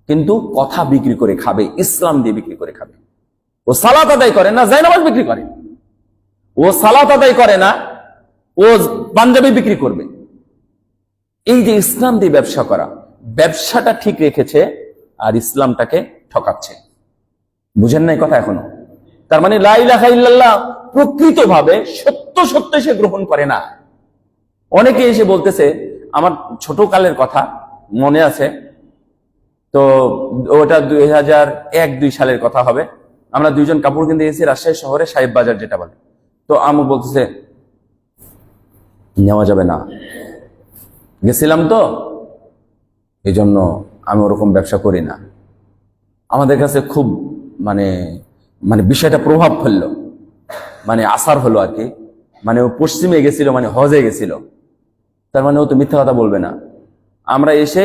কিন্তু কথা বিক্রি করে খাবে, ইসলাম দিয়ে বিক্রি করে খাবে। ও সালাত আদায় করে না, জায়নামাজ বিক্রি করে। ও সালাত আদায় করে না, ও পাঞ্জাবি বিক্রি করবে। এই যে ইসলাম দিয়ে ব্যবসা করা, ব্যবসাটা ঠিক রেখেছে আর ইসলামটাকে ঠকাচ্ছে। বুঝেন নাই কথা এখনো? তার মানে লা ইলাহা ইল্লাল্লাহ প্রকৃতভাবে সত্য সত্য সে গ্রহণ করে না। অনেকে এসে বলতেছে, আমার ছোট কালের কথা মনে আছে, তো ওটা 2001-2 সালের কথা হবে। আমরা দুইজন কাপড় কিনতে গেছি রাজশাহী শহরে, সাহেব বাজার যেটা বলে। তো আমু বলতেছে নেওয়া যাবে না, গেছিলাম তো এই জন্য আমি ওরকম ব্যবসা করি না। আমাদের কাছে খুব মানে মানে বিষয়টা প্রভাব ফেললো, মানে আসার হলো আর কি। মানে ও পশ্চিমে গেছিল, মানে হজে গেছিল, তার মানে ও তো মিথ্যা কথা বলবে না। আমরা এসে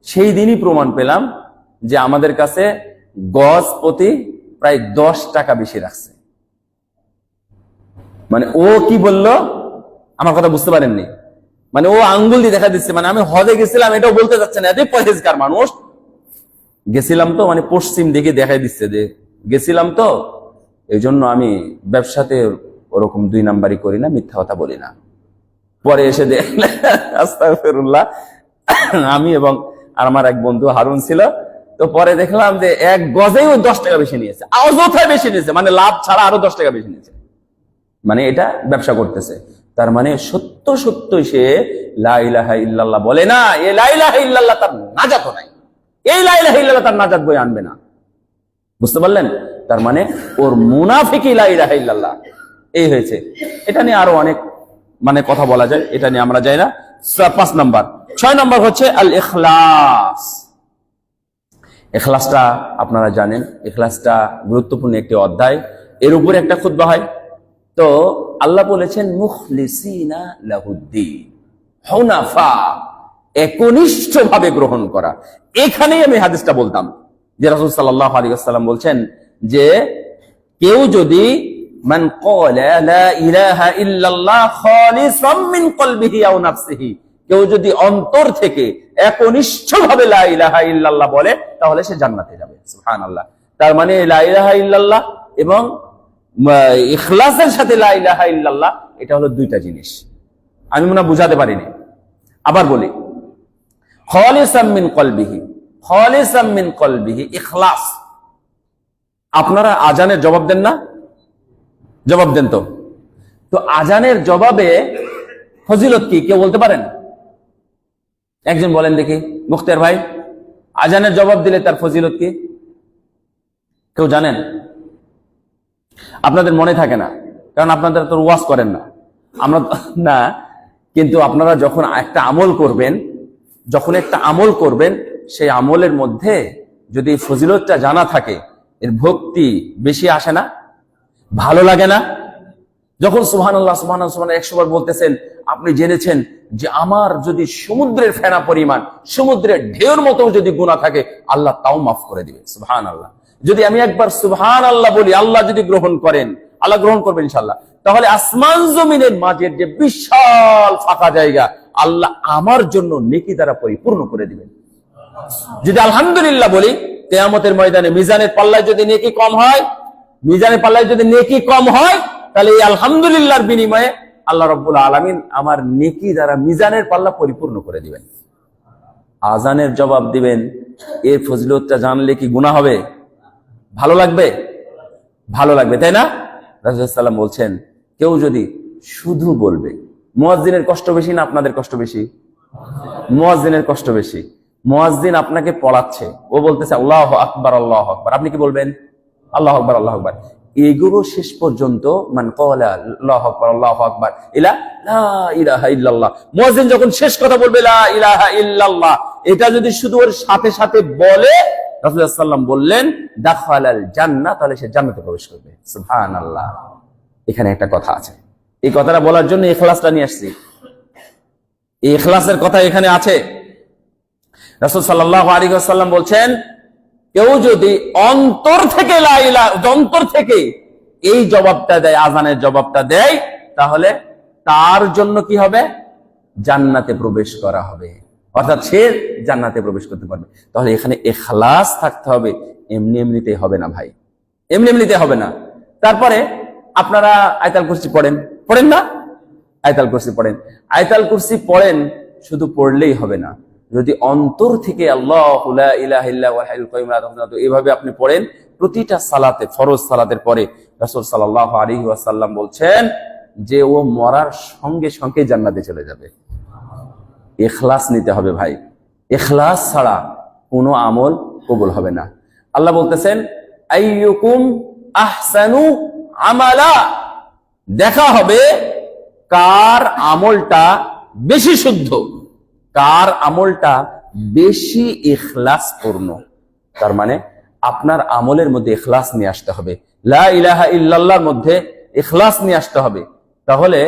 সেই দিনই প্রমাণ পেলাম যে আমাদের কাছে গজ প্রতি প্রায় 10 টাকা বেশি রাখছে। মানে ও কি বলল আমার কথা বুঝতে পারেননি, মানে ও আঙ্গুল দিয়ে দেখা দিচ্ছে, মানে আমি হজে গেছিলাম এটাও বলতে যাচ্ছে না, এত পরহেজগার মানুষ। গেছিলাম তো মানে পশ্চিম দিকে দেখাই দিচ্ছে যে গেছিলাম তো, এই জন্য আমি ব্যবসাতে ওরকম 2 নাম্বারই করি না, মিথ্যা কথা বলি না। পরে এসে দেখলে আস্তাগফিরুল্লাহ, আমি এবং আমার এক বন্ধু হারুন ছিল, তো পরে দেখলাম যে 1 গজেই ও 10 টাকা বেশি নিয়েছে, অযথায় বেশি নিয়েছে, মানে লাভ ছাড়া আরো 10 টাকা বেশি নিয়েছে। মানে এটা ব্যবসা করতেছে। তার মানে সত্য সত্যই সে লা ইলাহা ইল্লাল্লাহ বলে না। এই লা ইলাহা ইল্লাল্লাহ তার নাজাত নাই, এই লা ইলাহা ইল্লাল্লাহ তার নাজাত বই আনবে না। বুঝতে পারলেন? তার মানে ওর মুনাফিকি লা ইলাহা ইল্লাল্লাহ এই হয়েছে। এটা নিয়ে আরো অনেক মানে কথা বলা যায়, এটা নিয়ে আমরা যাই না। 5 নাম্বার। 6 নাম্বার হচ্ছে আল ইখলাস। ইখলাসটা আপনারা জানেন, ইখলাসটা গুরুত্বপূর্ণ একটি অধ্যায়, এর উপরে একটা খুতবা হয়। তো আল্লাহ বলেছেন মুখলিসিনা লাহুদ্দিন, হুনাফা, একনিষ্ঠভাবে গ্রহণ করা। এখানেই আমি হাদিসটা বলতাম যে রাসূল সাল্লাল্লাহু আলাইহি ওয়াসাল্লাম বলছেন যে কেউ যদি মান ক্বালা লা ইলাহা ইল্লাল্লাহ খালিসাম মিন কলবিহি আও নাফসিহি, কেউ যদি অন্তর থেকে একনিষ্ঠভাবে লা ইলাহা ইল্লাল্লাহ বলে তাহলে সে জান্নাতে যাবে। সুবহানাল্লাহ। তার মানে লা ইলাহা ইল্লাল্লাহ এবং ইখলাসের সাথে লা ইলাহা ইল্লাল্লাহ এটা হলো 2টা জিনিস। আমি মনে বুঝাতে পারিনি, আবার বলি। খালিসাম মিন কলবিহি, খালিসাম মিন কলবিহি, ইখলাস। আপনারা আজানের জবাব দেন না? জবাব দেন তো। তো আজানের জবাবে ফজিলত কি কেউ বলতে পারেন? একজন বলেন দেখি, মুখতার ভাই, আজানের জবাব দিলে তার ফজিলত কি কেউ জানেন? আপনাদের মনে থাকে না, কারণ আপনাদের তো ওয়াজ করেন না, আমরা না। কিন্তু আপনারা যখন একটা আমল করবেন, যখন একটা আমল করবেন, সেই আমলের মধ্যে যদি ফজিলতটা জানা থাকে, এর ভক্তি বেশি আসে না? ভালো লাগে না? যখন সুবহানাল্লাহ সুবহানাল্লাহ সুবহানাল্লাহ 100 বার বলতেছেন, আপনি জেনেছেন যে আমার যদি সমুদ্রের ফেনা পরিমাণ, সমুদ্রের ঢেউর মতো যদি গুনাহ থাকে, আল্লাহ তাও মাফ করে দিবে। সুবহানাল্লাহ। যদি আমি একবার সুবহানাল্লাহ বলি, আল্লাহ যদি গ্রহণ করেন, আল্লাহ গ্রহণ করবেন ইনশাআল্লাহ, তাহলে আসমান জমিনের মাঝের যে বিশাল ফাঁকা জায়গা আল্লাহ আমার জন্য নেকি দ্বারা পরিপূর্ণ করে দিবেন। যদি আলহামদুলিল্লাহ বলি, কিয়ামতের ময়দানে মিজানের পাল্লায় যদি নেকি কম হয়, মিজানের পাল্লায় যদি নেকি কম হয়, তাহলে এই আলহামদুলিল্লাহর বিনিময়ে আল্লাহ রাব্বুল আলামিন আমার নেকি দ্বারা মিজানের পাল্লা পরিপূর্ণ করে দিবেন। আজানের জবাব দিবেন, এর ফজিলতটা জানলে কি গুনাহ হবে? ভালো লাগবে? ভালো লাগবে, তাই না? রাসূলুল্লাহ সাল্লাল্লাহু আলাইহি ওয়াসাল্লাম বলছেন, কেউ যদি শুধু বলবে, মুয়াজ্জিনের কষ্ট বেশি না আপনাদের কষ্ট বেশি? মুয়াজ্জিনের কষ্ট বেশি। মুয়াজ্জিন আপনাকে পড়াচ্ছে, ও বলতেছে আল্লাহু আকবার আল্লাহু আকবার, আপনি কি বলবেন? আল্লাহু আকবার আল্লাহু আকবার। এগুলো শেষ পর্যন্ত মান ক্বালা আল্লাহু আকবার আল্লাহু আকবার ইলা লা ইলাহা ইল্লাল্লাহ, মুয়াজ্জিন যখন শেষ কথা বলবে লা ইলাহা ইল্লাল্লাহ, এটা যদি শুধু ওর সাথে সাথে বলে, রাসূলুল্লাহ সাল্লাল্লাহু আলাইহি ওয়াসাল্লাম বললেন দাখালাল জান্নাহ, তাহলে সে জান্নাতে প্রবেশ করবে। সুবহানাল্লাহ। এখানে একটা কথা আছে, এই কথাটা বলার জন্য ইখলাসটা নিয়ে আসছি। এই ইখলাসের কথা এখানে আছে। রাসূল সাল্লাল্লাহু আলাইহি ওয়াসাল্লাম বলছেন, কেউ যদি অন্তর থেকে লা ইলাহা, অন্তর থেকে এই জবাবটা দেয়, আযানের জবাবটা দেয়, তাহলে তার জন্য কি হবে? জান্নাতে প্রবেশ করা হবে, অর্থাৎ সে জান্নাতে প্রবেশ করতে পারবে। তাহলে এখানে ইখলাস থাকতে হবে, এমনি এমনিতে হবে না ভাই, এমনি এমনিতে হবে না। তারপরে আপনারা আয়াতুল কুরসি পড়েন, পড়েন না? আয়াতুল কুরসি পড়েন, আয়াতুল কুরসি পড়েন, শুধু পড়লেই হবে না, যদি অন্তর থেকে আল্লাহু লা ইলাহা ইল্লা হুয়াল হাইয়ুল কাইয়ুম লা তাখুযুহু, এইভাবে আপনি পড়েন প্রতিটা সালাতে, ফরজ সালাতের পরে, রাসূল সাল্লাল্লাহু আলাইহি ওয়াসাল্লাম বলছেন যে ও মরার সঙ্গে সঙ্গে জান্নাতে চলে যাবে। ইখলাস নিতে হবে ভাই, ইখলাস ছাড়া কোনো আমল কবুল হবে না। আল্লাহ বলতেছেন আইয়ুকুম আহসানু আমালা, দেখা হবে কার আমলটা বেশি শুদ্ধ, কার আমলটা বেশি ইখলাসপূর্ণ। তার মানে আপনার আমলের মধ্যে ইখলাস নিয়ে আসতে হবে, লা ইলাহা ইল্লাল্লাহর মধ্যে ইখলাস নিয়ে আসতে হবে, তাহলে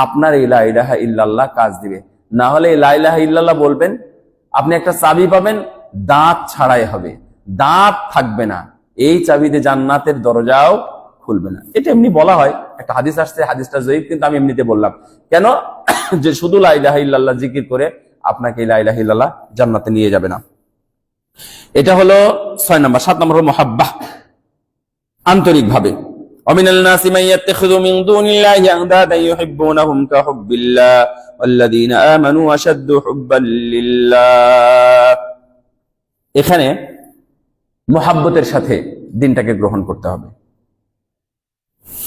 আপনার এই লা ইলাহা ইল্লাল্লাহ কাজ দিবে। না হলে লা ইলাহা ইল্লাল্লাহ বলবেন, আপনি একটা চাবি পাবেন, দাঁত ছাড়াই হবে, দাঁত থাকবে না, এই চাবিতে জান্নাতের দরজাও খুলবে না। এটা এমনি বলা হয়, একটা হাদিস আসছে, হাদিসটা জয়ীফ, কিন্তু আমি এমনিতে বললাম কেন, যে শুধু লা ইলাহা ইল্লাল্লাহ জিকির করে আপনাকে লা ইলাহা ইল্লাল্লাহ জান্নাতে নিয়ে যাবে না। এটা হলো 6 নম্বর। 7 নম্বর হলো মুহাব্বাহ, আন্তরিক ভাবে। ওয়ামিনাল নাসি মান ইয়াত্তাখিযু মিন দুনিল্লাহি আনদাদান ইউহিব্বুনাহুম কাহুব্বিল্লাহ ওয়াল্লাযীনা আমানু আশাদ্দু হুব্বান লিল্লাহ। এখানে মুহাব্বতের সাথে দিনটাকে গ্রহণ করতে হবে।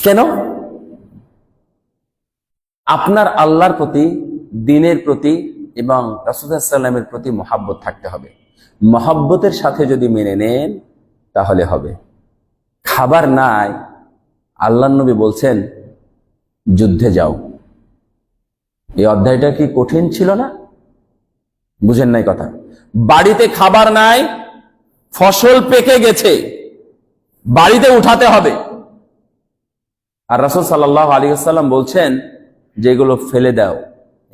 কেন? আপনার আল্লাহর প্রতি, দ্বীনের প্রতি এবং রাসূলুল্লাহ সাল্লাল্লাহু আলাইহি ওয়াসাল্লামের প্রতি মুহাব্বত থাকতে হবে। মুহাব্বতের সাথে যদি মেনে নেন তাহলে হবে। খাবার নাই, আল্লাহর নবী বলছেন যুদ্ধে যাও। এই অধ্যায়টা কি কঠিন ছিল না? বুঝেন নাই কথা। বাড়িতে খাবার নাই, ফসল পেকে গেছে, বাড়িতে উঠাতে হবে, আর রাসূল সাল্লাল্লাহু আলাইহি ওয়াসাল্লাম বলছেন যে এগুলো ফেলে দাও,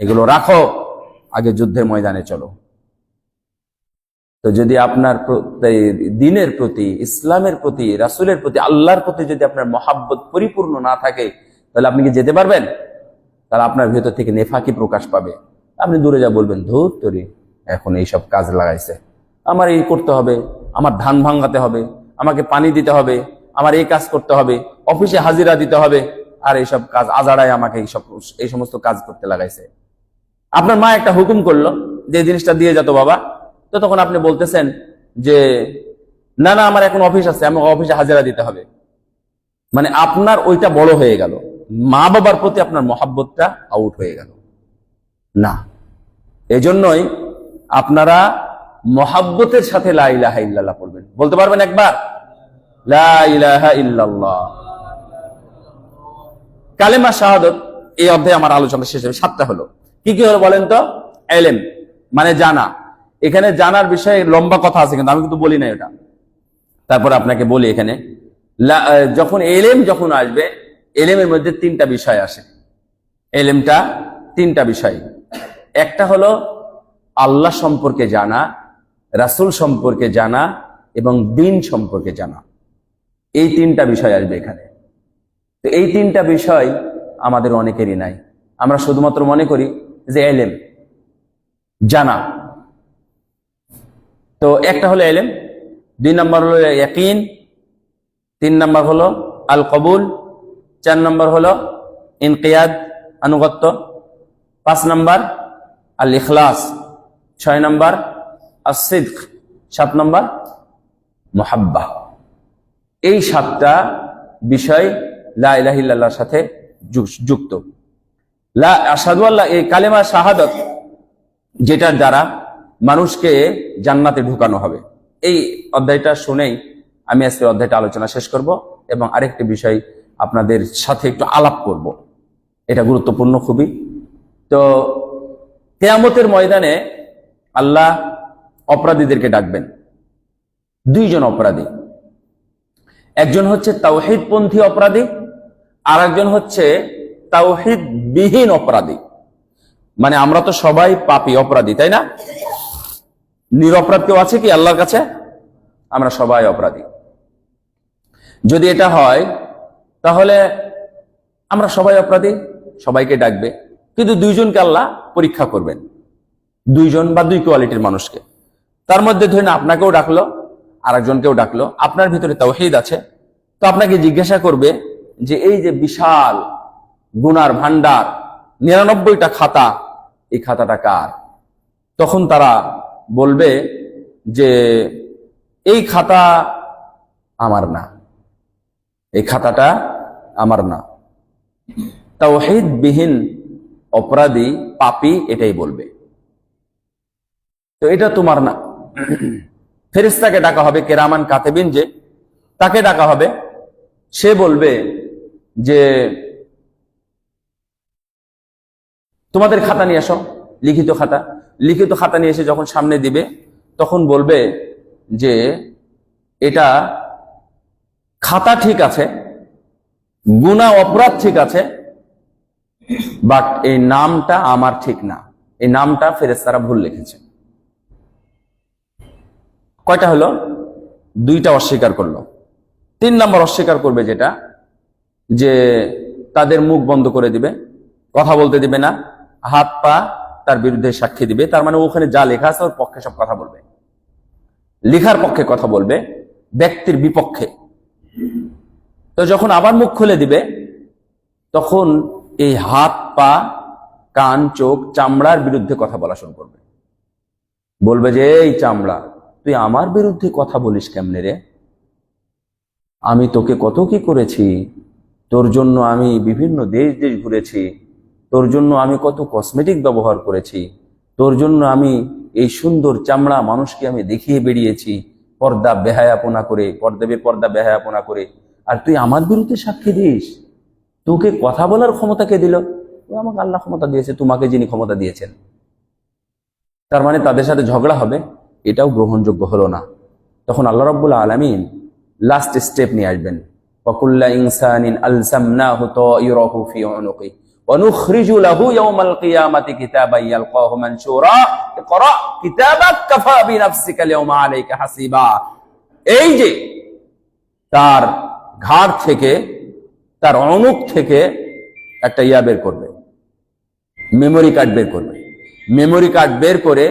এগুলো রাখো, আগে যুদ্ধের ময়দানে চলো। তো যদি আপনার দ্বীনের প্রতি, ইসলামের প্রতি, রাসূলের প্রতি, আল্লাহর প্রতি যদি আপনার মহাব্বত পরিপূর্ণ না থাকে, তাহলে আপনি কি যেতে পারবেন? তাহলে আপনার ভেতর থেকে নেফাকি প্রকাশ পাবে। আপনি দূরে যা বলবেন, ধুর তোরে, এখন এইসব কাজ লাগাইছে, আমার এই করতে হবে, আমার ধান ভাঙাতে হবে, আমাকে পানি দিতে হবে, আমার এই কাজ করতে হবে, অফিসে হাজিরা দিতে হবে, আর এইসব কাজ আজাড়ায় আমাকে এই সমস্ত কাজ করতে লাগাইছে। আপনার মা একটা হুকুম করলো যে জিনিসটা দিয়ে যেত বাবা, তো তখন আপনি বলতেছেন যে না না, আমার এখন অফিস আছে, আমাকে অফিসে হাজিরা দিতে হবে। মানে আপনার ওইটা বড় হয়ে গেল, মা বাবার প্রতি আপনার মহাব্বতটা আউট হয়ে গেল না। এজন্যই আপনারা মহাব্বতের সাথে লা ইলাহা ইল্লাল্লাহ পড়বেন। বলতে পারবেন একবার? লা ইলাহা ইল্লাল্লাহ। কালেমা শাহাদাত, এই অধ্যায়ে আমার আলোচনা শেষ হবে। 7টা হলো, কি কি হলো বলেন তো? ইলম মানে জানা। এখানে জানার বিষয়ে লম্বা কথা আছে, কিন্তু আমি কিন্তু বলি না এটা। তারপর আপনাকে বলি, এখানে যখন ইলম যখন আসবে, এলেমের মধ্যে তিনটা বিষয় আসে। এলেমটা তিনটা বিষয়। একটা হলো আল্লাহ সম্পর্কে জানা, রাসূল সম্পর্কে জানা এবং দ্বীন সম্পর্কে জানা। এই তিনটা বিষয় আসবে এখানে। তো এই তিনটা বিষয় আমাদের অনেকেরই নাই। আমরা শুধুমাত্র মনে করি যে এলেম জানা। তো একটা হলো এলেম, 2 নম্বর হলো ইয়াকিন, 3 নম্বর হলো আল কবুল, 4 নম্বর হলো ইনকিয়াদ আনুগত্য, 5 নম্বর আল ইখলাস, 6 নম্বর as-সিদক, 7 নম্বর মুহাব্বা। এই 7টা বিষয় লা ইলাহা ইল্লাল্লাহর সাথে যুক্ত। লা আশহাদু আল্লাহ, এই কালেমা শাহাদাত যেটার দ্বারা মানুষকে জান্নাতে ঢুকানো হবে। এই অধ্যায়টা শুনেই আমি আজকে অধ্যায়টা আলোচনা শেষ করব এবং আরেকটি বিষয় আপনাদের সাথে একটু আলাপ করব। এটা গুরুত্বপূর্ণ খুবই। তো কিয়ামতের ময়দানে আল্লাহ অপরাধীদেরকে ডাকবেন। 2 জন অপরাধী, একজন হচ্ছে তাওহীদপন্থী অপরাধী, আর একজন হচ্ছে তাওহীদ বিহীন অপরাধী। মানে আমরা তো সবাই পাপী অপরাধী, তাই না? নিরপরাধ কেউ আছে কি আল্লাহর কাছে? আমরা সবাই অপরাধী। যদি এটা হয় তাহলে আমরা সবাই অপরাধী, সবাইকে ডাকবে, কিন্তু 2 জনকে আল্লাহ পরীক্ষা করবেন। 2 জন বা 2 কোয়ালিটির মানুষকে। তার মধ্যে ধরেন আপনাকেও ডাকলো, আরেকজনকেও ডাকলো, আপনার ভিতরে তাওহীদ আছে, তো আপনাকে জিজ্ঞাসা করবে যে এই যে বিশাল গুনার ভান্ডার, 99টা খাতা, এই খাতাটা কার? তখন তারা বলবে যে এই খাতা আমার না, এই খাতাটা আমার না। তাওহীদ বিহীন অপরাধী পাপী এটাই বলবে, তো এটা তোমার না। ফেরেশতাকে ডাকা হবে, কিরামান কাতিবিন, যে তাকে ডাকা হবে। সে বলবে যে তোমাদের খাতা নিয়ে আসো, লিখিত খাতা। লিখিত খাতা নিয়ে এসে যখন সামনে দিবে তখন বলবে যে এটা খাতা ঠিক আছে, গুনাহ অপরাধ ঠিক আছে, বাট এই নামটা আমার ঠিক না, এই নামটা ফেরেশতারা ভুল লিখেছে। কয়টা হলো? 2টা অস্বীকার করলো। 3 নম্বর অস্বীকার করবে যেটা, যে তাদের মুখ বন্ধ করে দিবে, কথা বলতে দিবে না, হাত পা তার বিরুদ্ধে সাক্ষী দিবে। তার মানে ওখানে যা লেখা আছে ওর পক্ষে সব কথা বলবে, লেখার পক্ষে কথা বলবে, ব্যক্তির বিপক্ষে। তো যখন আবার মুখ খুলে দিবে তখন এই হাত পা কান চোখ চামড়ার বিরুদ্ধে কথা বলা শুরু করবে। বলবে যে এই চামড়া, তুই আমার বিরুদ্ধে কথা বলিস কেমনে রে? আমি তোকে কত কি করেছি, তোর জন্য আমি বিভিন্ন দেশ দেশ ঘুরেছি, তোর জন্য আমি কত কসমেটিক ব্যবহার করেছি, তোর জন্য আমি এই সুন্দর চামড়া মানুষকে আমি দেখিয়ে বেরিয়েছি পর্দা বেহায়াপনা করে, পর্দা বেহায়াপনা করে, আর তুই আমার বিরুদ্ধে সাক্ষী দিস? তোকে কথা বলার ক্ষমতা কে দিল? আমাকে আল্লাহ ক্ষমতা দিয়েছে, তোমাকে যিনি ক্ষমতা দিয়েছেন। তার মানে তাদের সাথে ঝগড়া হবে, এটাও গ্রহণযোগ্য হলো না। তখন আল্লাহ রাব্বুল আলামিন লাস্ট স্টেপ নিয়ে আসবেন। ওয়াকুল্লা ইনসানিন আলজামনাহু তায়রাহু ফি উনুকি ওয়া নুখরিজু লাহু ইয়াওমাল কিয়ামাতি কিতাবান ইয়ালকাহু মানশুরা ইকরা কিতাবাক কাফা বিনাফসিকা আল-ইয়াওমা আলাইকা হাসিবা। এই যে তার ঘাড় থেকে, তার অনুক থেকে একটা বের করবে, মেমোরি কার্ড বের করবে। মেমোরি কার্ড বের করে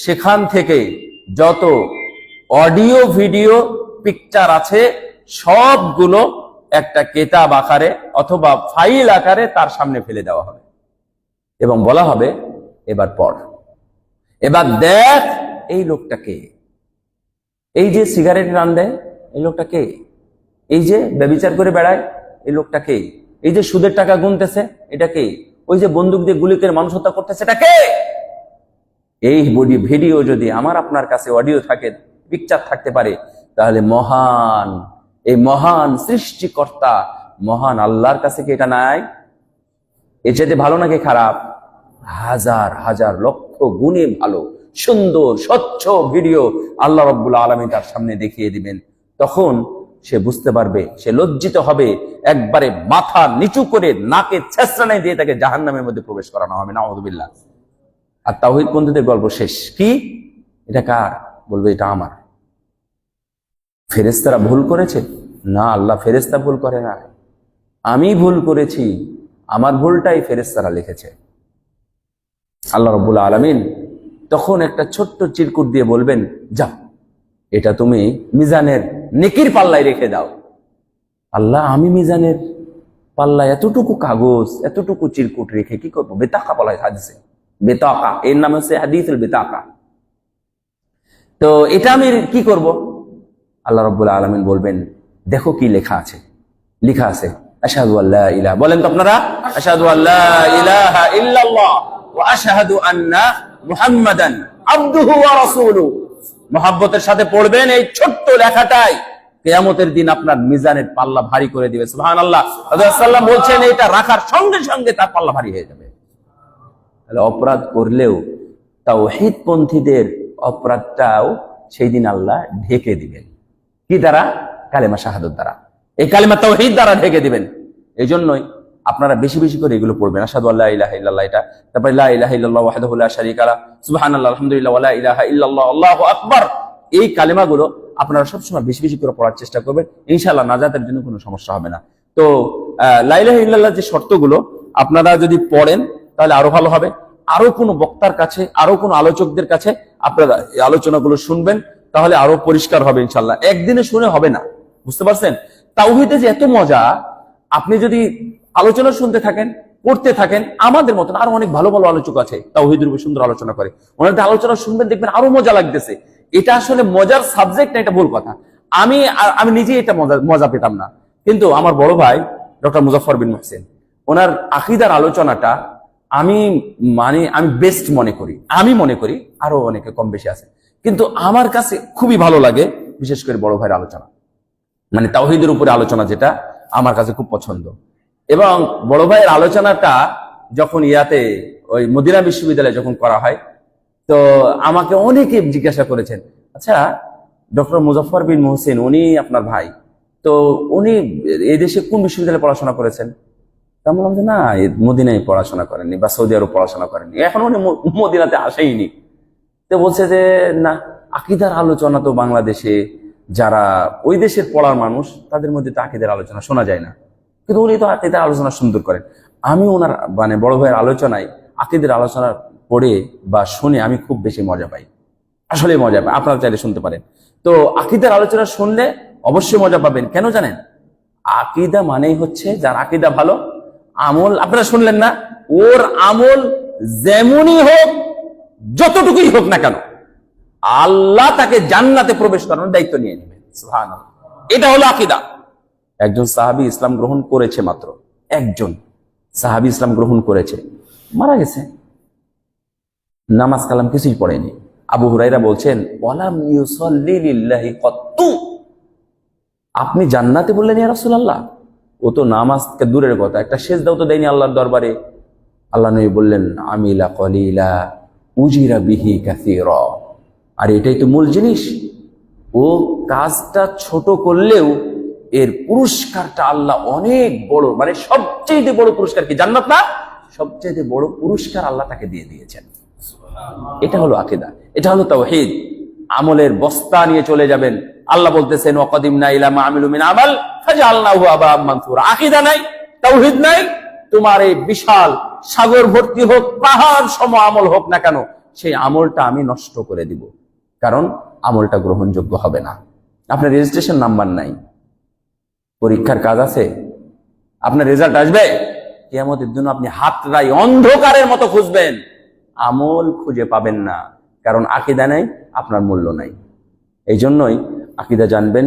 সেখান থেকে যত অডিও ভিডিও পিকচার আছে সবগুলো একটা কিতাব আকারে অথবা ফাইল আকারে তার সামনে ফেলে দেওয়া হবে এবং বলা হবে এবার পড়, এবার দেখ এই লোকটা কে, এই যে সিগারেট টান দেয় এই লোকটা কে, এই যে ব্যভিচার করে বেড়ায় এই লোকটা কে, এই যে সুদের টাকা গুনতেছে এটা কে, ওই যে বন্দুক দিয়ে গুলি করে মানুষ হত্যা করতেছে এটা কে। এই ভিডিও যদি আমার আপনার কাছে অডিও থাকে, পিকচার থাকতে পারে, তাহলে মহান, এই মহান সৃষ্টিকর্তা মহান আল্লাহর কাছে কি এটা নাই? এর চাইতে ভালো নাকি খারাপ? হাজার হাজার লক্ষ গুণে ভালো সুন্দর স্বচ্ছ ভিডিও আল্লাহ রাব্বুল আলামিন তার সামনে দেখিয়ে দিবেন। তখন সে বুঝতে পারবে, সে লজ্জিত হবে, একবারে মাথা নিচু করে নাকে ছেঁচড়ানি দিয়ে তাকে জাহান্নামের মধ্যে প্রবেশ করানো হবে, নাউযুবিল্লাহ। আর তাওহীদপন্থীদের গল্প শেষ। কি এটা কার? বলবে এটা আমার। ফেরেশতারা ভুল করেছে? না, আল্লাহ ফেরেশতা ভুল করে না, আমি ভুল করেছি, আমার ভুলটাই ফেরেশতারা লিখেছে। আল্লাহ রাব্বুল আলামিন তখন একটা ছোট্ট চিরকুট দিয়ে বলবেন, যাও এটা তুমি মিজানের নেকির পাল্লায় রেখে দাও। আল্লাহ, আমি মিজানের পাল্লায় এতটুকু কাগজ, এতটুকু চিরকুট রেখে কি করবো? বেতাকা বলা হয় হাদিসে, বেতাকা, এর নাম হচ্ছে হাদিসুল বেতাকা। তো এটা আমি কি করব? আল্লাহ রাব্বুল আলামিন বলবেন, দেখো কি লেখা আছে। লেখা আছে আশহাদু আল্লা ইলাহা, বলেন তো আপনারা, আশহাদু আল্লা ইলাহা ইল্লাল্লাহ ওয়া আশহাদু আন্না মুহাম্মাদান আবদুহু ওয়া রাসূলুহু। মহব্বতের সাথে পড়বেন এই ছোট্ট লেখাটাই কিয়ামতের দিন আপনার মিজানের পাল্লা ভারী করে দিবে। সুবহানাল্লাহ। রাসূলুল্লাহ সাল্লাল্লাহু আলাইহি ওয়াসাল্লাম বলছেন এটা রাখার সঙ্গে সঙ্গে তার পাল্লা ভারী হয়ে যাবে। তাহলে অপরাধ করলেও তাওহীদপন্থীদের অপরাধটাও সেই দিন আল্লাহ ঢেকে দিবেন। কি দ্বারা? কালেমা শাহাদাত দ্বারা, এই কালেমা তাওহীদ দ্বারা ঢেকে দিবেন। এই জন্যই আপনারা বেশি বেশি করে এগুলো পড়বেন। আশহাদু আল্লা ইলাহা ইল্লাল্লাহ, এটা, তারপরে লা ইলাহা ইল্লাল্লাহ ওয়াহদাহু লা শারীকা লাহু, সুবহানাল্লাহ, আলহামদুলিল্লাহ, ওয়া লা ইলাহা ইল্লাল্লাহ, আল্লাহু আকবার। এই কালেমাগুলো আপনারা সবসময় বেশি বেশি করে পড়ার চেষ্টা করবেন, ইনশাআল্লাহ নাজাতের জন্য কোনো সমস্যা হবে না। তো লা ইলাহা ইল্লাল্লাহ যে শর্তগুলো আপনারা যদি পড়েন তাহলে আরো ভালো হবে। আরো কোনো বক্তার কাছে, আরো কোনো আলোচকদের কাছে আপনারা এই আলোচনাগুলো শুনবেন, তাহলে আরো পরিষ্কার হবে ইনশাআল্লাহ। একদিনে শুনে হবে না, বুঝতে পারছেন? তাওহীদে যে এত মজা, আপনি যদি আলোচনা শুনতে থাকেন, পড়তে থাকেন, আমাদের মতন আরো অনেক ভালো ভালো আলোচক আছে তাওহীদের উপর সুন্দর আলোচনা করে, ওনাদের আলোচনা শুনবেন, দেখবেন আরো মজা লাগতেছে। এটা আসলে মজার সাবজেক্ট না, এটা ভুল কথা। আমি নিজে এটা মজা পেতাম না, কিন্তু আমার বড় ভাই ডক্টর মুজাফফর বিন মুহসিন, ওনার আকীদার আলোচনাটা আমি বেস্ট মনে করি, আরো অনেকে কম বেশি আছে, কিন্তু আমার কাছে খুবই ভালো লাগে, বিশেষ করে বড় ভাইয়ের আলোচনা, মানে তাওহীদের উপরে আলোচনা, যেটা আমার কাছে খুব পছন্দ। এবং বড় ভাইয়ের আলোচনাটা যখন ওই মদিনা বিশ্ববিদ্যালয়ে যখন করা হয়, তো আমাকে অনেকে জিজ্ঞাসা করেছেন, আচ্ছা ডক্টর মুজাফফর বিন মুহসিন, উনি আপনার ভাই, তো উনি এই দেশে কোন বিশ্ববিদ্যালয়ে পড়াশোনা করেছেন? তা বললাম যে না, মদিনায় পড়াশোনা করেননি বা সৌদি আরব পড়াশোনা করেননি, এখন উনি মদিনাতে আসেইনি। তো বলছে যে না, আকীদার আলোচনা তো বাংলাদেশে যারা ওই দেশের পড়ার মানুষ, তাদের মধ্যে তো আকীদার আলোচনা শোনা যায় না, কিন্তু উনি তো আকীদার আলোচনা সুন্দর করেন। আমি ওনার মানে বড় ভাইয়ের আলোচনায় আকীদার আলোচনা পড়ে বা শুনে আমি খুব বেশি মজা পাই, আসলে মজা পাই। আপনারা চাইলে শুনতে পারেন। তো আকীদার আলোচনা শুনলে অবশ্যই মজা পাবেন। কেন জানেন? আকীদা মানেই হচ্ছে, যার আকীদা ভালো, আমল, আপনারা শুনলেন না, ওর আমল যেমনই হোক, যতটুকুই হোক না কেন, আল্লাহ তাকে জান্নাতে প্রবেশ করানোর দায়িত্ব নিয়ে নেবেন। সুবহানাল্লাহ। এটা হলো আকীদা। একজন সাহাবী ইসলাম গ্রহণ করেছে, মাত্র একজন সাহাবী ইসলাম গ্রহণ করেছে, মারা গেছে, নামাজ কালাম কিছুই পড়েনি। আবু হুরায়রা বলছেন, ওয়ালাম ইউসাল্লি লিল্লাহি কত্তু, আপনি জান্নাতে বললেন ইয়া রাসূলুল্লাহ? ও তো নামাজকে দূরের কথা, একটা সেজদাও তো দেয়নি আল্লাহর দরবারে। আল্লাহ নবী বললেন, আমিলা কলিলা উজিরা বিহি কাসীরা। আর এটাই তো মূল জিনিস, ও কাজটা ছোট করলেও এর পুরস্কারটা আল্লাহ অনেক বড়, মানে সবচেয়ে বড় পুরস্কার কি? জান্নাত না? সবচেয়ে বড় পুরস্কার আল্লাহ তাকে দিয়ে দিয়েছেন। এটা হলো আকীদা, এটা হলো তাওহীদ। আমলের বস্তা নিয়ে চলে যাবেন। আল্লাহ বলতেছেন, ওয়াকাদিমনা ইলা মা আমিলু মিন আমাল ফাজআলনাহু আবাআম মানসুরা। আকীদা নাই, তাওহীদ নাই, তোমার এই বিশাল সাগর ভর্তি হোক, পাহাড় সম আমল হোক না কেন, সেই আমলটা আমি নষ্ট করে দিব, কারণ আমলটা গ্রহণযোগ্য হবে না। আপনার রেজিস্ট্রেশন নাম্বার নাই, পরীক্ষার কাজ আছে, আপনার রেজাল্ট আসবে, কিয়ামতের দিন আপনি হাতড়াই অন্ধকারের মতো খুঁজবেন, আমল খুঁজে পাবেন না, কারণ আকীদা নাই, আপনার মূল্য নাই। এই জন্যই আকীদা জানবেন,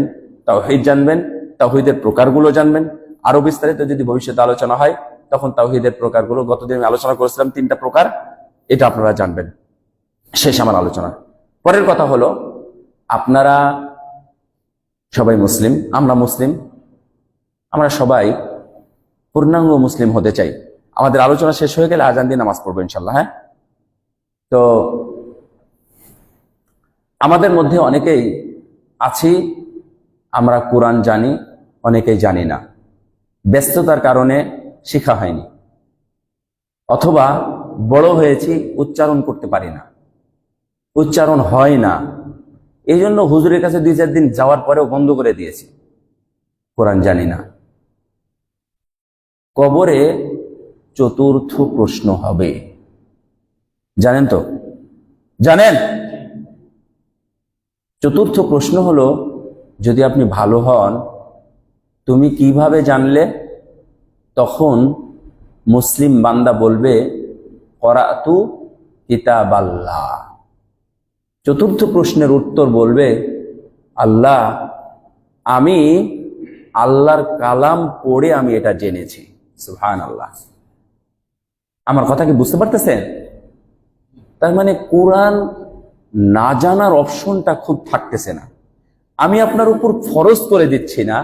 তাওহীদ জানবেন, তাওহীদের প্রকারগুলো জানবেন। আরো বিস্তারিত যদি ভবিষ্যতে আলোচনা হয়, তখন তাওহীদের প্রকারগুলো, গতদিন আমি আলোচনা করেছিলাম 3টা প্রকার, এটা আপনারা জানবেন। শেষ আমার আলোচনা। পরের কথা হলো, আপনারা সবাই মুসলিম, আমরা মুসলিম, আমরা সবাই পূর্ণাঙ্গ মুসলিম হতে চাই। আমাদের আলোচনা শেষ হয়ে গেলে আজান দিয়ে নামাজ পড়বো ইনশাল্লাহ। হ্যাঁ, তো আমাদের মধ্যে অনেকেই আছি, আমরা কোরআন জানি, অনেকেই জানি না, ব্যস্ততার কারণে শেখা হয়নি, অথবা বড় হয়েছি উচ্চারণ করতে পারি না, উচ্চারণ হয় না, এই জন্য হুজুরের কাছে 2-4 দিন যাওয়ার পরেও বন্ধ করে দিয়েছি, কোরআন জানি না। কবরে চতুর্থ প্রশ্ন হবে, জানেন তো? জানেন? চতুর্থ প্রশ্ন হলো, যদি আপনি ভালো হন তুমি কিভাবে জানলে? তখন মুসলিম বান্দা বলবে করাতু কিতাবাল্লাহ। চতুর্থ প্রশ্নের উত্তর বলবে, আল্লাহ, আমি আল্লাহর কালাম পড়ে আমি এটা জেনেছি। সুবহানাল্লাহ। আমার কথা কি বুঝতে পারতেছেন? তার মানে কোরআন না জানার অপশনটা খুব থাকতেছে না। আমি আপনার উপর ফরজ করে দিচ্ছি না,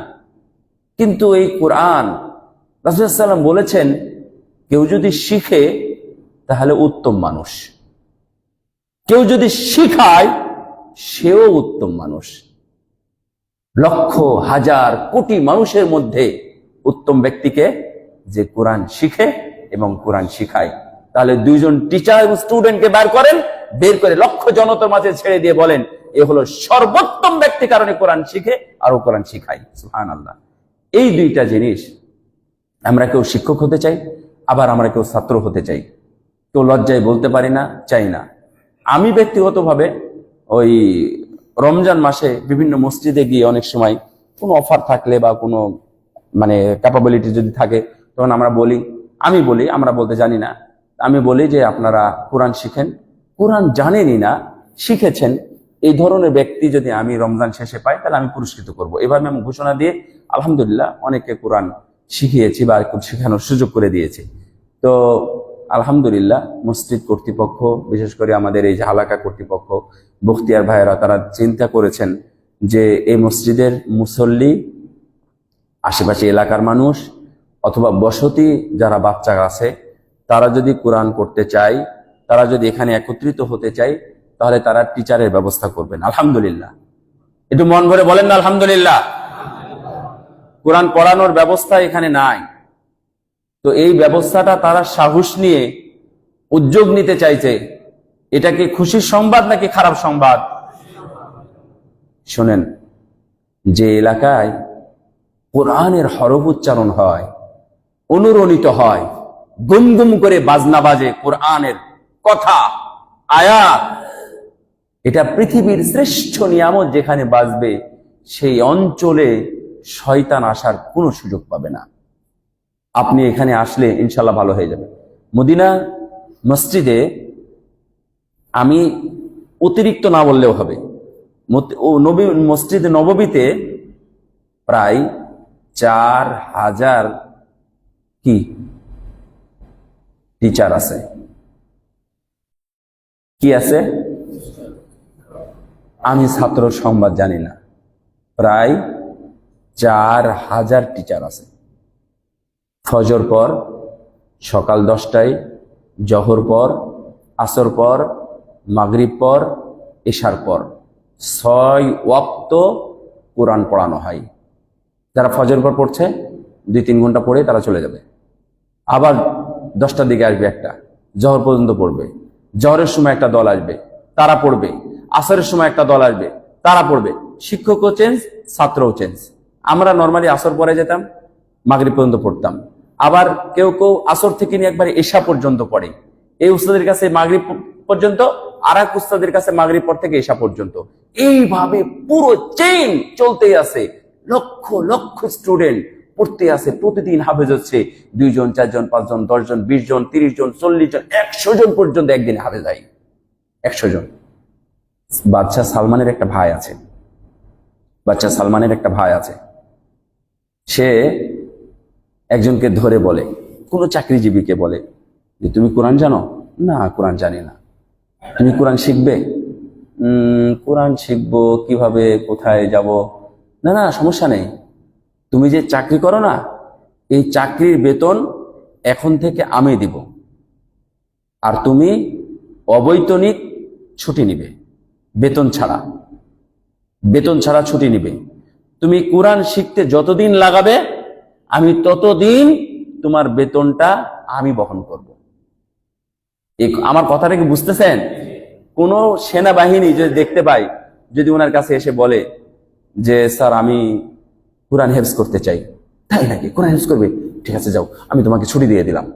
কিন্তু এই কোরআন রাসূলুল্লাহ সাল্লাল্লাহু আলাইহি ওয়াসাল্লাম বলেছেন কেউ যদি শিখে তাহলে উত্তম মানুষ, কেউ যদি শিখায় সেও উত্তম মানুষ। লক্ষ হাজার কোটি মানুষের মধ্যে উত্তম ব্যক্তিকে যে কোরআন শিখে এবং কোরআন শিখায়। তাহলে 2 জন টিচার এবং স্টুডেন্টকে বের করে লক্ষ জনতার মাঝে ছেড়ে দিয়ে বলেন এ হলো সর্বোত্তম ব্যক্তি, কারণে কোরআন শিখে আর কোরআন শিখায়। সুবহানাল্লাহ। এই 2টা জিনিস, আমরা কেউ শিক্ষক হতে চাই, আবার আমরা কেউ ছাত্র হতে চাই, কেউ লজ্জায় বলতে পারি না, চাই না। আমি ব্যক্তিগতভাবে ওই রমজান মাসে বিভিন্ন মসজিদে গিয়ে অনেক সময় কোনো অফার থাকলে বা কোনো মানে ক্যাপাবিলিটি যদি থাকে তখন আমরা বলি, আমরা বলতে জানি না, আমি বলি যে আপনারা কোরআন শিখেন, কোরআন জানেনই না শিখেছেন, এই ধরনের ব্যক্তি যদি আমি রমজান শেষে পাই তাহলে আমি পুরস্কৃত করব। এভাবে আমি ঘোষণা দিয়ে আলহামদুলিল্লাহ অনেকে কোরআন শিখিয়েছি বা শেখানোর সুযোগ করে দিয়েছি। তো আলহামদুলিল্লাহ মসজিদ কর্তৃপক্ষ, বিশেষ করে আমাদের এই হালাকা কর্তৃপক্ষ, বখতিয়ার ভাইয়েরা, তারা চিন্তা করেছেন যে এই মসজিদের মুসল্লি, আশেপাশে এলাকার মানুষ অথবা বসতি যারা বাচ্চা আছে তারা যদি কোরআন করতে চায়, তারা যদি এখানে একত্রিত হতে চায়, তাহলে তারা টিচারের ব্যবস্থা করবেন। আলহামদুলিল্লাহ। একটু মন ভরে বলেন না আলহামদুলিল্লাহ। কোরআন পড়ানোর ব্যবস্থা এখানে নাই, তো এই ব্যবস্থাটা তারা সাহস নিয়ে উদ্যোগ নিতে চাইছে। এটা কি খুশির সংবাদ নাকি খারাপ সংবাদ? শোনেন, যে এলাকায় কোরআনের হরফ উচ্চারণ হয়, অনুরণিত হয়, গুমগুম করে বাজনা বাজে কোরআনের কথা, আয়াত, এটা পৃথিবীর শ্রেষ্ঠ নিয়ামত যেখানে বাজবে, সেই অঞ্চলে শয়তান আসার কোনো সুযোগ পাবে না। আপনি এখানে আসলে ইনশাল্লাহ ভালো হয়ে যাবে। মদিনা মসজিদে, আমি অতিরিক্ত না বললেও হবে, মসজিদে নববীতে প্রায় 4000 কি টিচার আছে। কি আছে? আমি ছাত্র সংবাদ জানি না, প্রায় 4000 টিচার আছে। ফজর পর, সকাল 10টায়, জোহর পর, আসর পর, মাগরিব পর, এশার পর 6 ওয়াক্ত কোরআন পড়ানো হয়। যারা ফজর পর পড়ছে 2-3 ঘন্টা পড়ে তারা চলে যাবে, আবার 10টার দিকে আসবে একটা, জোহর পর্যন্ত পড়বে, জোহরের সময় একটা দল আসবে তারা পড়বে, আসরের সময় একটা দল আসবে তারা পড়বে। শিক্ষকও চেঞ্জ, ছাত্রও চেঞ্জ। আমরা নর্মালি আসর পরে যেতাম, মাগরিব পর্যন্ত পড়তাম, আবার কেউ কেউ আসর থেকে নিয়ে একবারে এশা পর্যন্ত পড়ে। এই উস্তাদের কাছে মাগরিব পর্যন্ত, আর এক উস্তাদের কাছে মাগরিব পর থেকে এশা পর্যন্ত। এইভাবে পুরো চেইন চলতেই আছে। লক্ষ লক্ষ স্টুডেন্ট পড়তে আছে, প্রতিদিন হাফেজ হচ্ছে 2 জন, 4 জন, 5 জন, 10 জন, 20 জন, 30 জন, 40 জন, 100 জন পর্যন্ত একদিনে হাফেজ হয়। 100 জন। বাদশাহ সালমানের একটা ভাই আছে, সে একজনকে ধরে বলে, কোন চাকরিজীবীকে বলে যে তুমি কোরআন জানো? না, কোরআন জানি না। তুমি কোরআন শিখবে? কোরআন শিখবো কিভাবে, কোথায় যাব? না না, সমস্যা নেই, তুমি যে চাকরি করো না, এই চাকরির বেতন এখন থেকে আমি দিব, আর তুমি অবৈতনিক ছুটি নিবে, বেতন ছাড়া ছুটি নিবে। তুমি কোরআন শিখতে যতদিন লাগাবে আমি ততদিন তোমার বেতনটা আমি বহন করব। আমার কথাটা কি বুঝতেছেন? কোন সেনাবাহিনী যদি দেখতে পাই, যদি ওনার কাছে এসে বলে যে স্যার আমি কোরআন হেফজ করতে চাই, তাই নাকি কোরআন হেফজ করবে, ঠিক আছে যাও, আমি তোমাকে ছুটি দিয়ে দিলাম,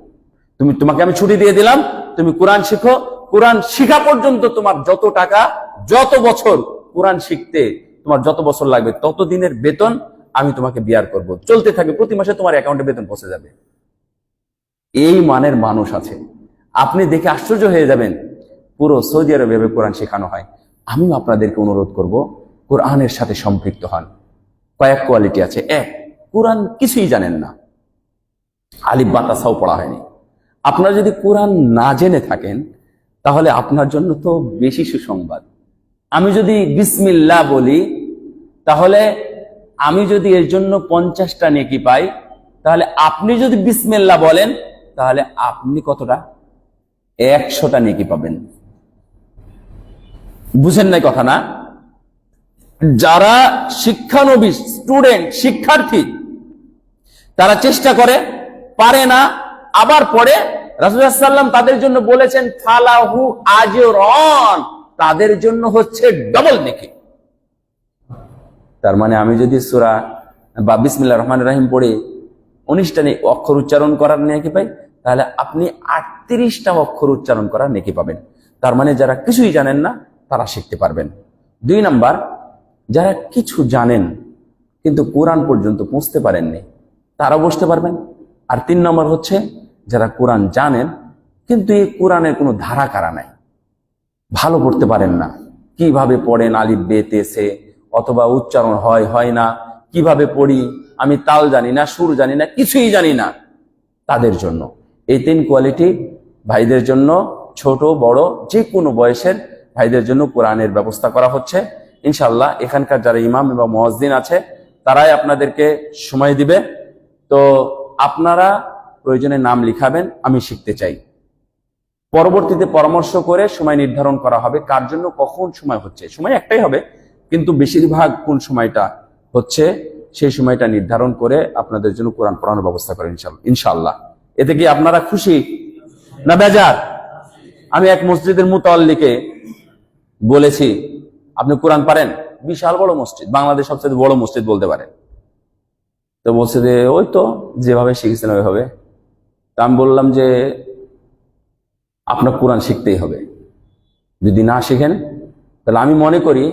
তোমাকে আমি ছুটি দিয়ে দিলাম, তুমি কোরআন শিখো, কোরআন শিখা পর্যন্ত তোমার যত টাকা, যত বছর কোরআন শিখতে তোমার যত বছর লাগবে তত দিনের বেতন আমি তোমাকে বিয়ার করব, চলতে থাকবে, প্রতি মাসে তোমার অ্যাকাউন্টে বেতন পৌঁছে যাবে। এই মানের মানুষ আছে, আপনি দেখে আশ্চর্য হয়ে যাবেন। পুরো সৌদি আরবে কোরআন শেখানো হয়। আমিও আপনাদেরকে অনুরোধ করব, কোরআনের সাথে সম্পৃক্ত হন। কয়েক কোয়ালিটি আছে। এক, কোরআন কিছুই জানেন না, আলিফ বা তাসাও পড়া হয়নি। আপনারা যদি কোরআন না জেনে থাকেন তাহলে আপনার জন্য তো বেশি সুসংবাদ। আমি যদি বিসমিল্লাহ বলি, তাহলে আমি যদি এর জন্য 50টা নেকি পাই, তাহলে আপনি যদি বিসমিল্লাহ বলেন তাহলে আপনি কতটা? 100টা নেকি পাবেন। বুঝেন নাই কথা না? যারা শিক্ষানবিশ, স্টুডেন্ট, শিক্ষার্থী, তারা চেষ্টা করে, পারে না, আবার পড়ে, রাসূলুল্লাহ সাল্লাল্লাহু আলাইহি ওয়াসাল্লাম তাদের জন্য বলেছেন ফালাহু আজরন, তাদের জন্য হচ্ছে ডবল নেকি। তার মানে আমি যদি সূরা বা বিসমিল্লাহির রহমানির রহিম পড়ে 19টা অক্ষর উচ্চারণ করার নেকি পাই, তাহলে আপনি 38টা অক্ষর উচ্চারণ করার নেকি পাবেন। তার মানে যারা কিছুই জানেন না তারা শিখতে পারবেন। 2 নাম্বার, যারা কিছু জানেন কিন্তু কোরআন পর্যন্ত পৌঁছতে পারেননি, তারা বসতে পারবেন। আর 3 নম্বর হচ্ছে যারা কোরআন জানেন কিন্তু এই কোরআনের কোনো ধারা কারা নাই, ভালো পড়তে পারেন না, কিভাবে পড়েন আলিফ বে তে সে, অথবা উচ্চারণ হয় হয় না, কিভাবে পড়ি আমি তাল জানি না, সুর জানি না, কিছুই জানি না, তাদের জন্য এই 3 কোয়ালিটি ভাইদের জন্য, ছোট বড় যে কোনো বয়সের ভাইদের জন্য কোরআনের ব্যবস্থা করা হচ্ছে ইনশাআল্লাহ। এখানকার যারা ইমাম এবং মুয়াজ্জিন আছে তারাই আপনাদেরকে সময় দিবে। তো আপনারা প্রয়োজনে নাম লিখাবেন, আমি শিখতে চাই। পরবর্তীতে পরামর্শ করে সময় নির্ধারণ করা হবে কার জন্য কখন সময় হচ্ছে। সময় একটাই হবে, কিন্তু বেশিরভাগ কোন সময়টা হচ্ছে সেই সময়টা নির্ধারণ করে আপনাদের জন্য কোরআন পড়ানোর ব্যবস্থা করেন ইনশাআল্লাহ। এতে কি আপনারা খুশি না বেজার? আমি এক মসজিদের মুতাল্লিকে বলেছি, আপনি কোরআন পারেন? বিশাল বড় মসজিদ, বাংলাদেশ সবচেয়ে বড় মসজিদ বলতে পারেন। তো বলছে যে ওই তো যেভাবে শিখেছেন ওইভাবে। তা আমি বললাম যে আপনার কোরআন শিখতেই হবে, যদি না শিখেন তাহলে আমি মনে করি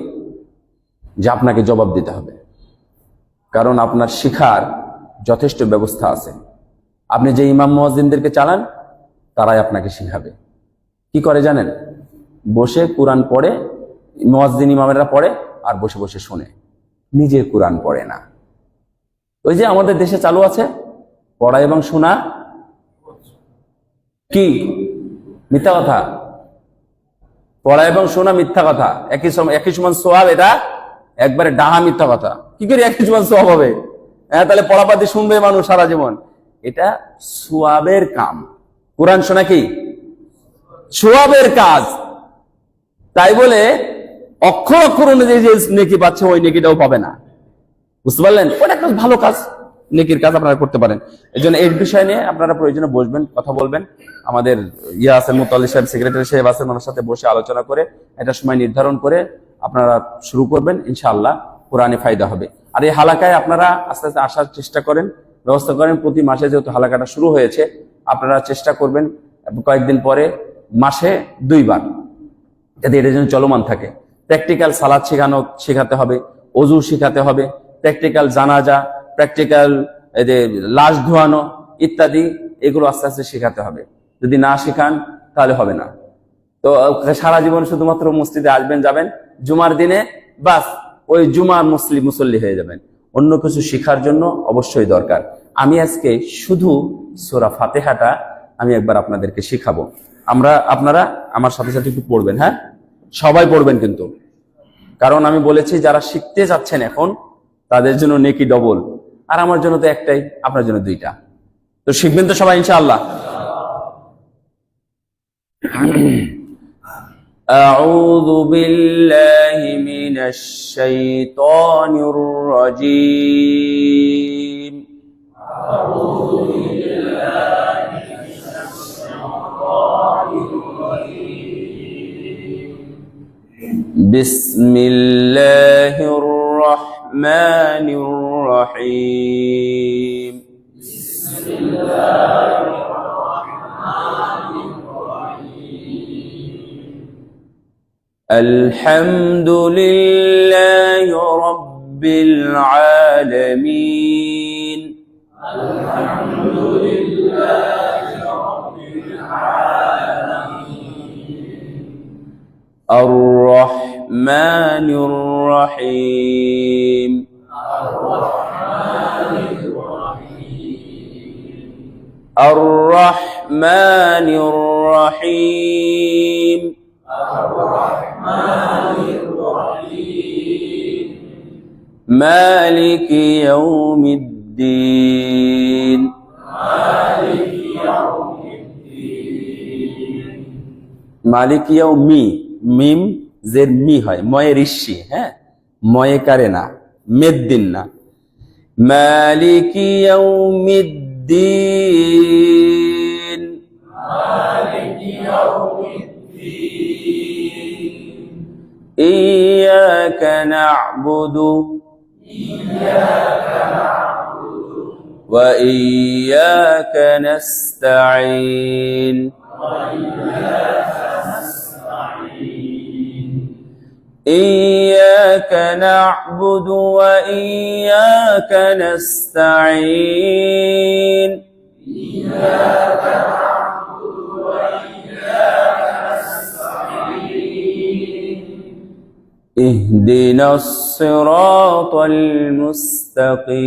যে আপনাকে জবাব দিতে হবে, কারণ আপনার শিখার যথেষ্ট ব্যবস্থা আছে। আপনি যে ইমাম মুয়াজ্জিনদেরকে চালান তারাই আপনাকে শিখাবে। কি করে জানেন? বসে কোরআন পড়ে, মুয়াজ্জিন ইমামেরা পড়ে আর বসে বসে শুনে, নিজে কোরআন পড়ে না। ওই যে আমাদের দেশে চালু আছে পড়া এবং শোনা কি মিথ্যা কথা, পড়া এবং শোনা মিথ্যা কথা, একই সমান সোয়াব, এটা একবারে ডাহা মিথ্যা কথা। কি করে একই সমান সোয়াব হবে? হ্যাঁ, তাহলে পড়াপাতি শুনবে মানুষ সারা জীবন, এটা সোয়াবের কাম। কোরআন শোনা কি সোয়াবের কাজ, তাই বলে অক্ষর অক্ষর অনুযায়ী যে নেকি পাচ্ছে ওই নেকিটাও পাবে না। বুঝতে পারলেন? ওটা একটা ভালো কাজ, নেকির কাজ আপনারা করতে পারেন। এই জন্য এই বিষয় নিয়ে আপনারা প্রয়োজনে বসবেন, কথা বলবেন। আমাদের ইয়া আছেন, মুতাল্লি সাহেব, সেক্রেটারি সাহেব আছেন, ওনার সাথে বসে আলোচনা করে একটা সময় নির্ধারণ করে আপনারা শুরু করবেন, ইনশাআল্লাহ কোরআনে ফায়দা হবে। আর এই হালাকায় আপনারা আস্তে আস্তে আসার চেষ্টা করেন, ব্যবস্থা করেন। প্রতি মাসে যেহেতু হালাকাটা শুরু হয়েছে, আপনারা চেষ্টা করবেন কয়েকদিন পরে মাসে 2 বার, যাতে এটা যেন চলমান থাকে। প্র্যাকটিক্যাল সালাত শেখাতে হবে, ওযু শেখাতে হবে, প্র্যাকটিক্যাল জানাজা, প্র্যাকটিক্যাল এই যে লাশ ধোয়ানো ইত্যাদি, এগুলো আস্তে আস্তে শেখাতে হবে। যদি না শেখান তাহলে হবে না। তো সারা জীবন শুধুমাত্র মসজিদে আসবেন যাবেন, জুমার দিনে বাস ওই জুমার মুসল্লি হয়ে যাবেন। অন্য কিছু শেখার জন্য অবশ্যই দরকার। আমি আজকে শুধু সূরা ফাতিহাটা আমি একবার আপনাদেরকে শেখাবো। আপনারা আমার সাথে সাথে একটু পড়বেন, হ্যাঁ সবাই পড়বেন কিন্তু, কারণ আমি বলেছি যারা শিখতে যাচ্ছেন এখন তাদের জন্য নেকি ডবল, আর আমার জন্য তো একটাই, আপনার জন্য 2টা। তো শিখবেন তো সবাই ইনশাআল্লাহ। أعوذ بالله من الشيطان الرجيم بسم الله الرحمن الرحيم الحمد لله رب العالمين الرحمن الرحيم الرحمن الرحيم مالك يوم الدين মালিক ইয়াউমি মিম জের মি হয় ময়ে ঋষি হ্যাঁ ময়ে কারে না মেদ্দিন না মালিক ইয়াউমিদ্দিন ইয়্যাকা না'বুদু وإياك نستعين إياك نعبد وإياك نستعين اهدنا الصراط المستقيم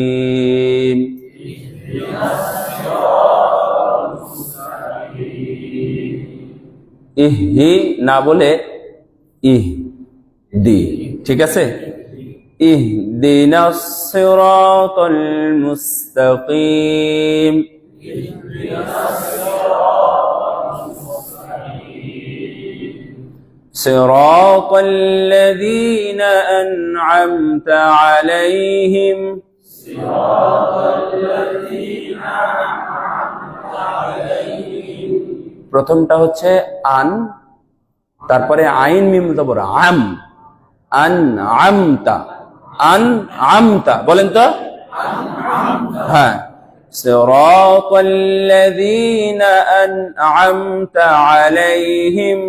ইহি না বলে ইহ দি ঠিক আছে ইহদিনাস সিরাতাল মুস্তাকিম صراط الذين أنعمت عليهم প্রথমটা হচ্ছে আন তারপরে আইন মিম জবর আম আন আমতা বলেন তো হ্যাঁ صراط الذين أنعمت عليهم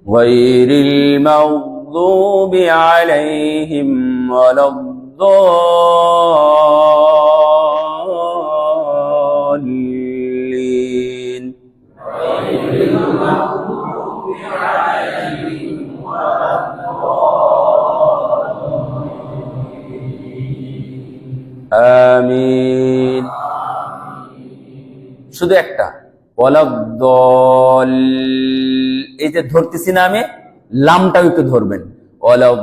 غير المغضوب عليهم ولا الضالين آمين শুধু একটা ওয়ালাদ এই যে ধরতেছি না আমি লামটাও একটু ধরবেন ওয়ালাদ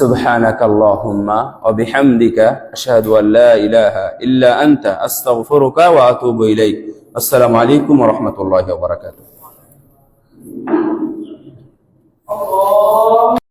سبحانك اللهم وبحمدك أشهد أن لا إله إلا أنت أستغفرك وأتوب إليك السلام عليكم ورحمة الله وبركاته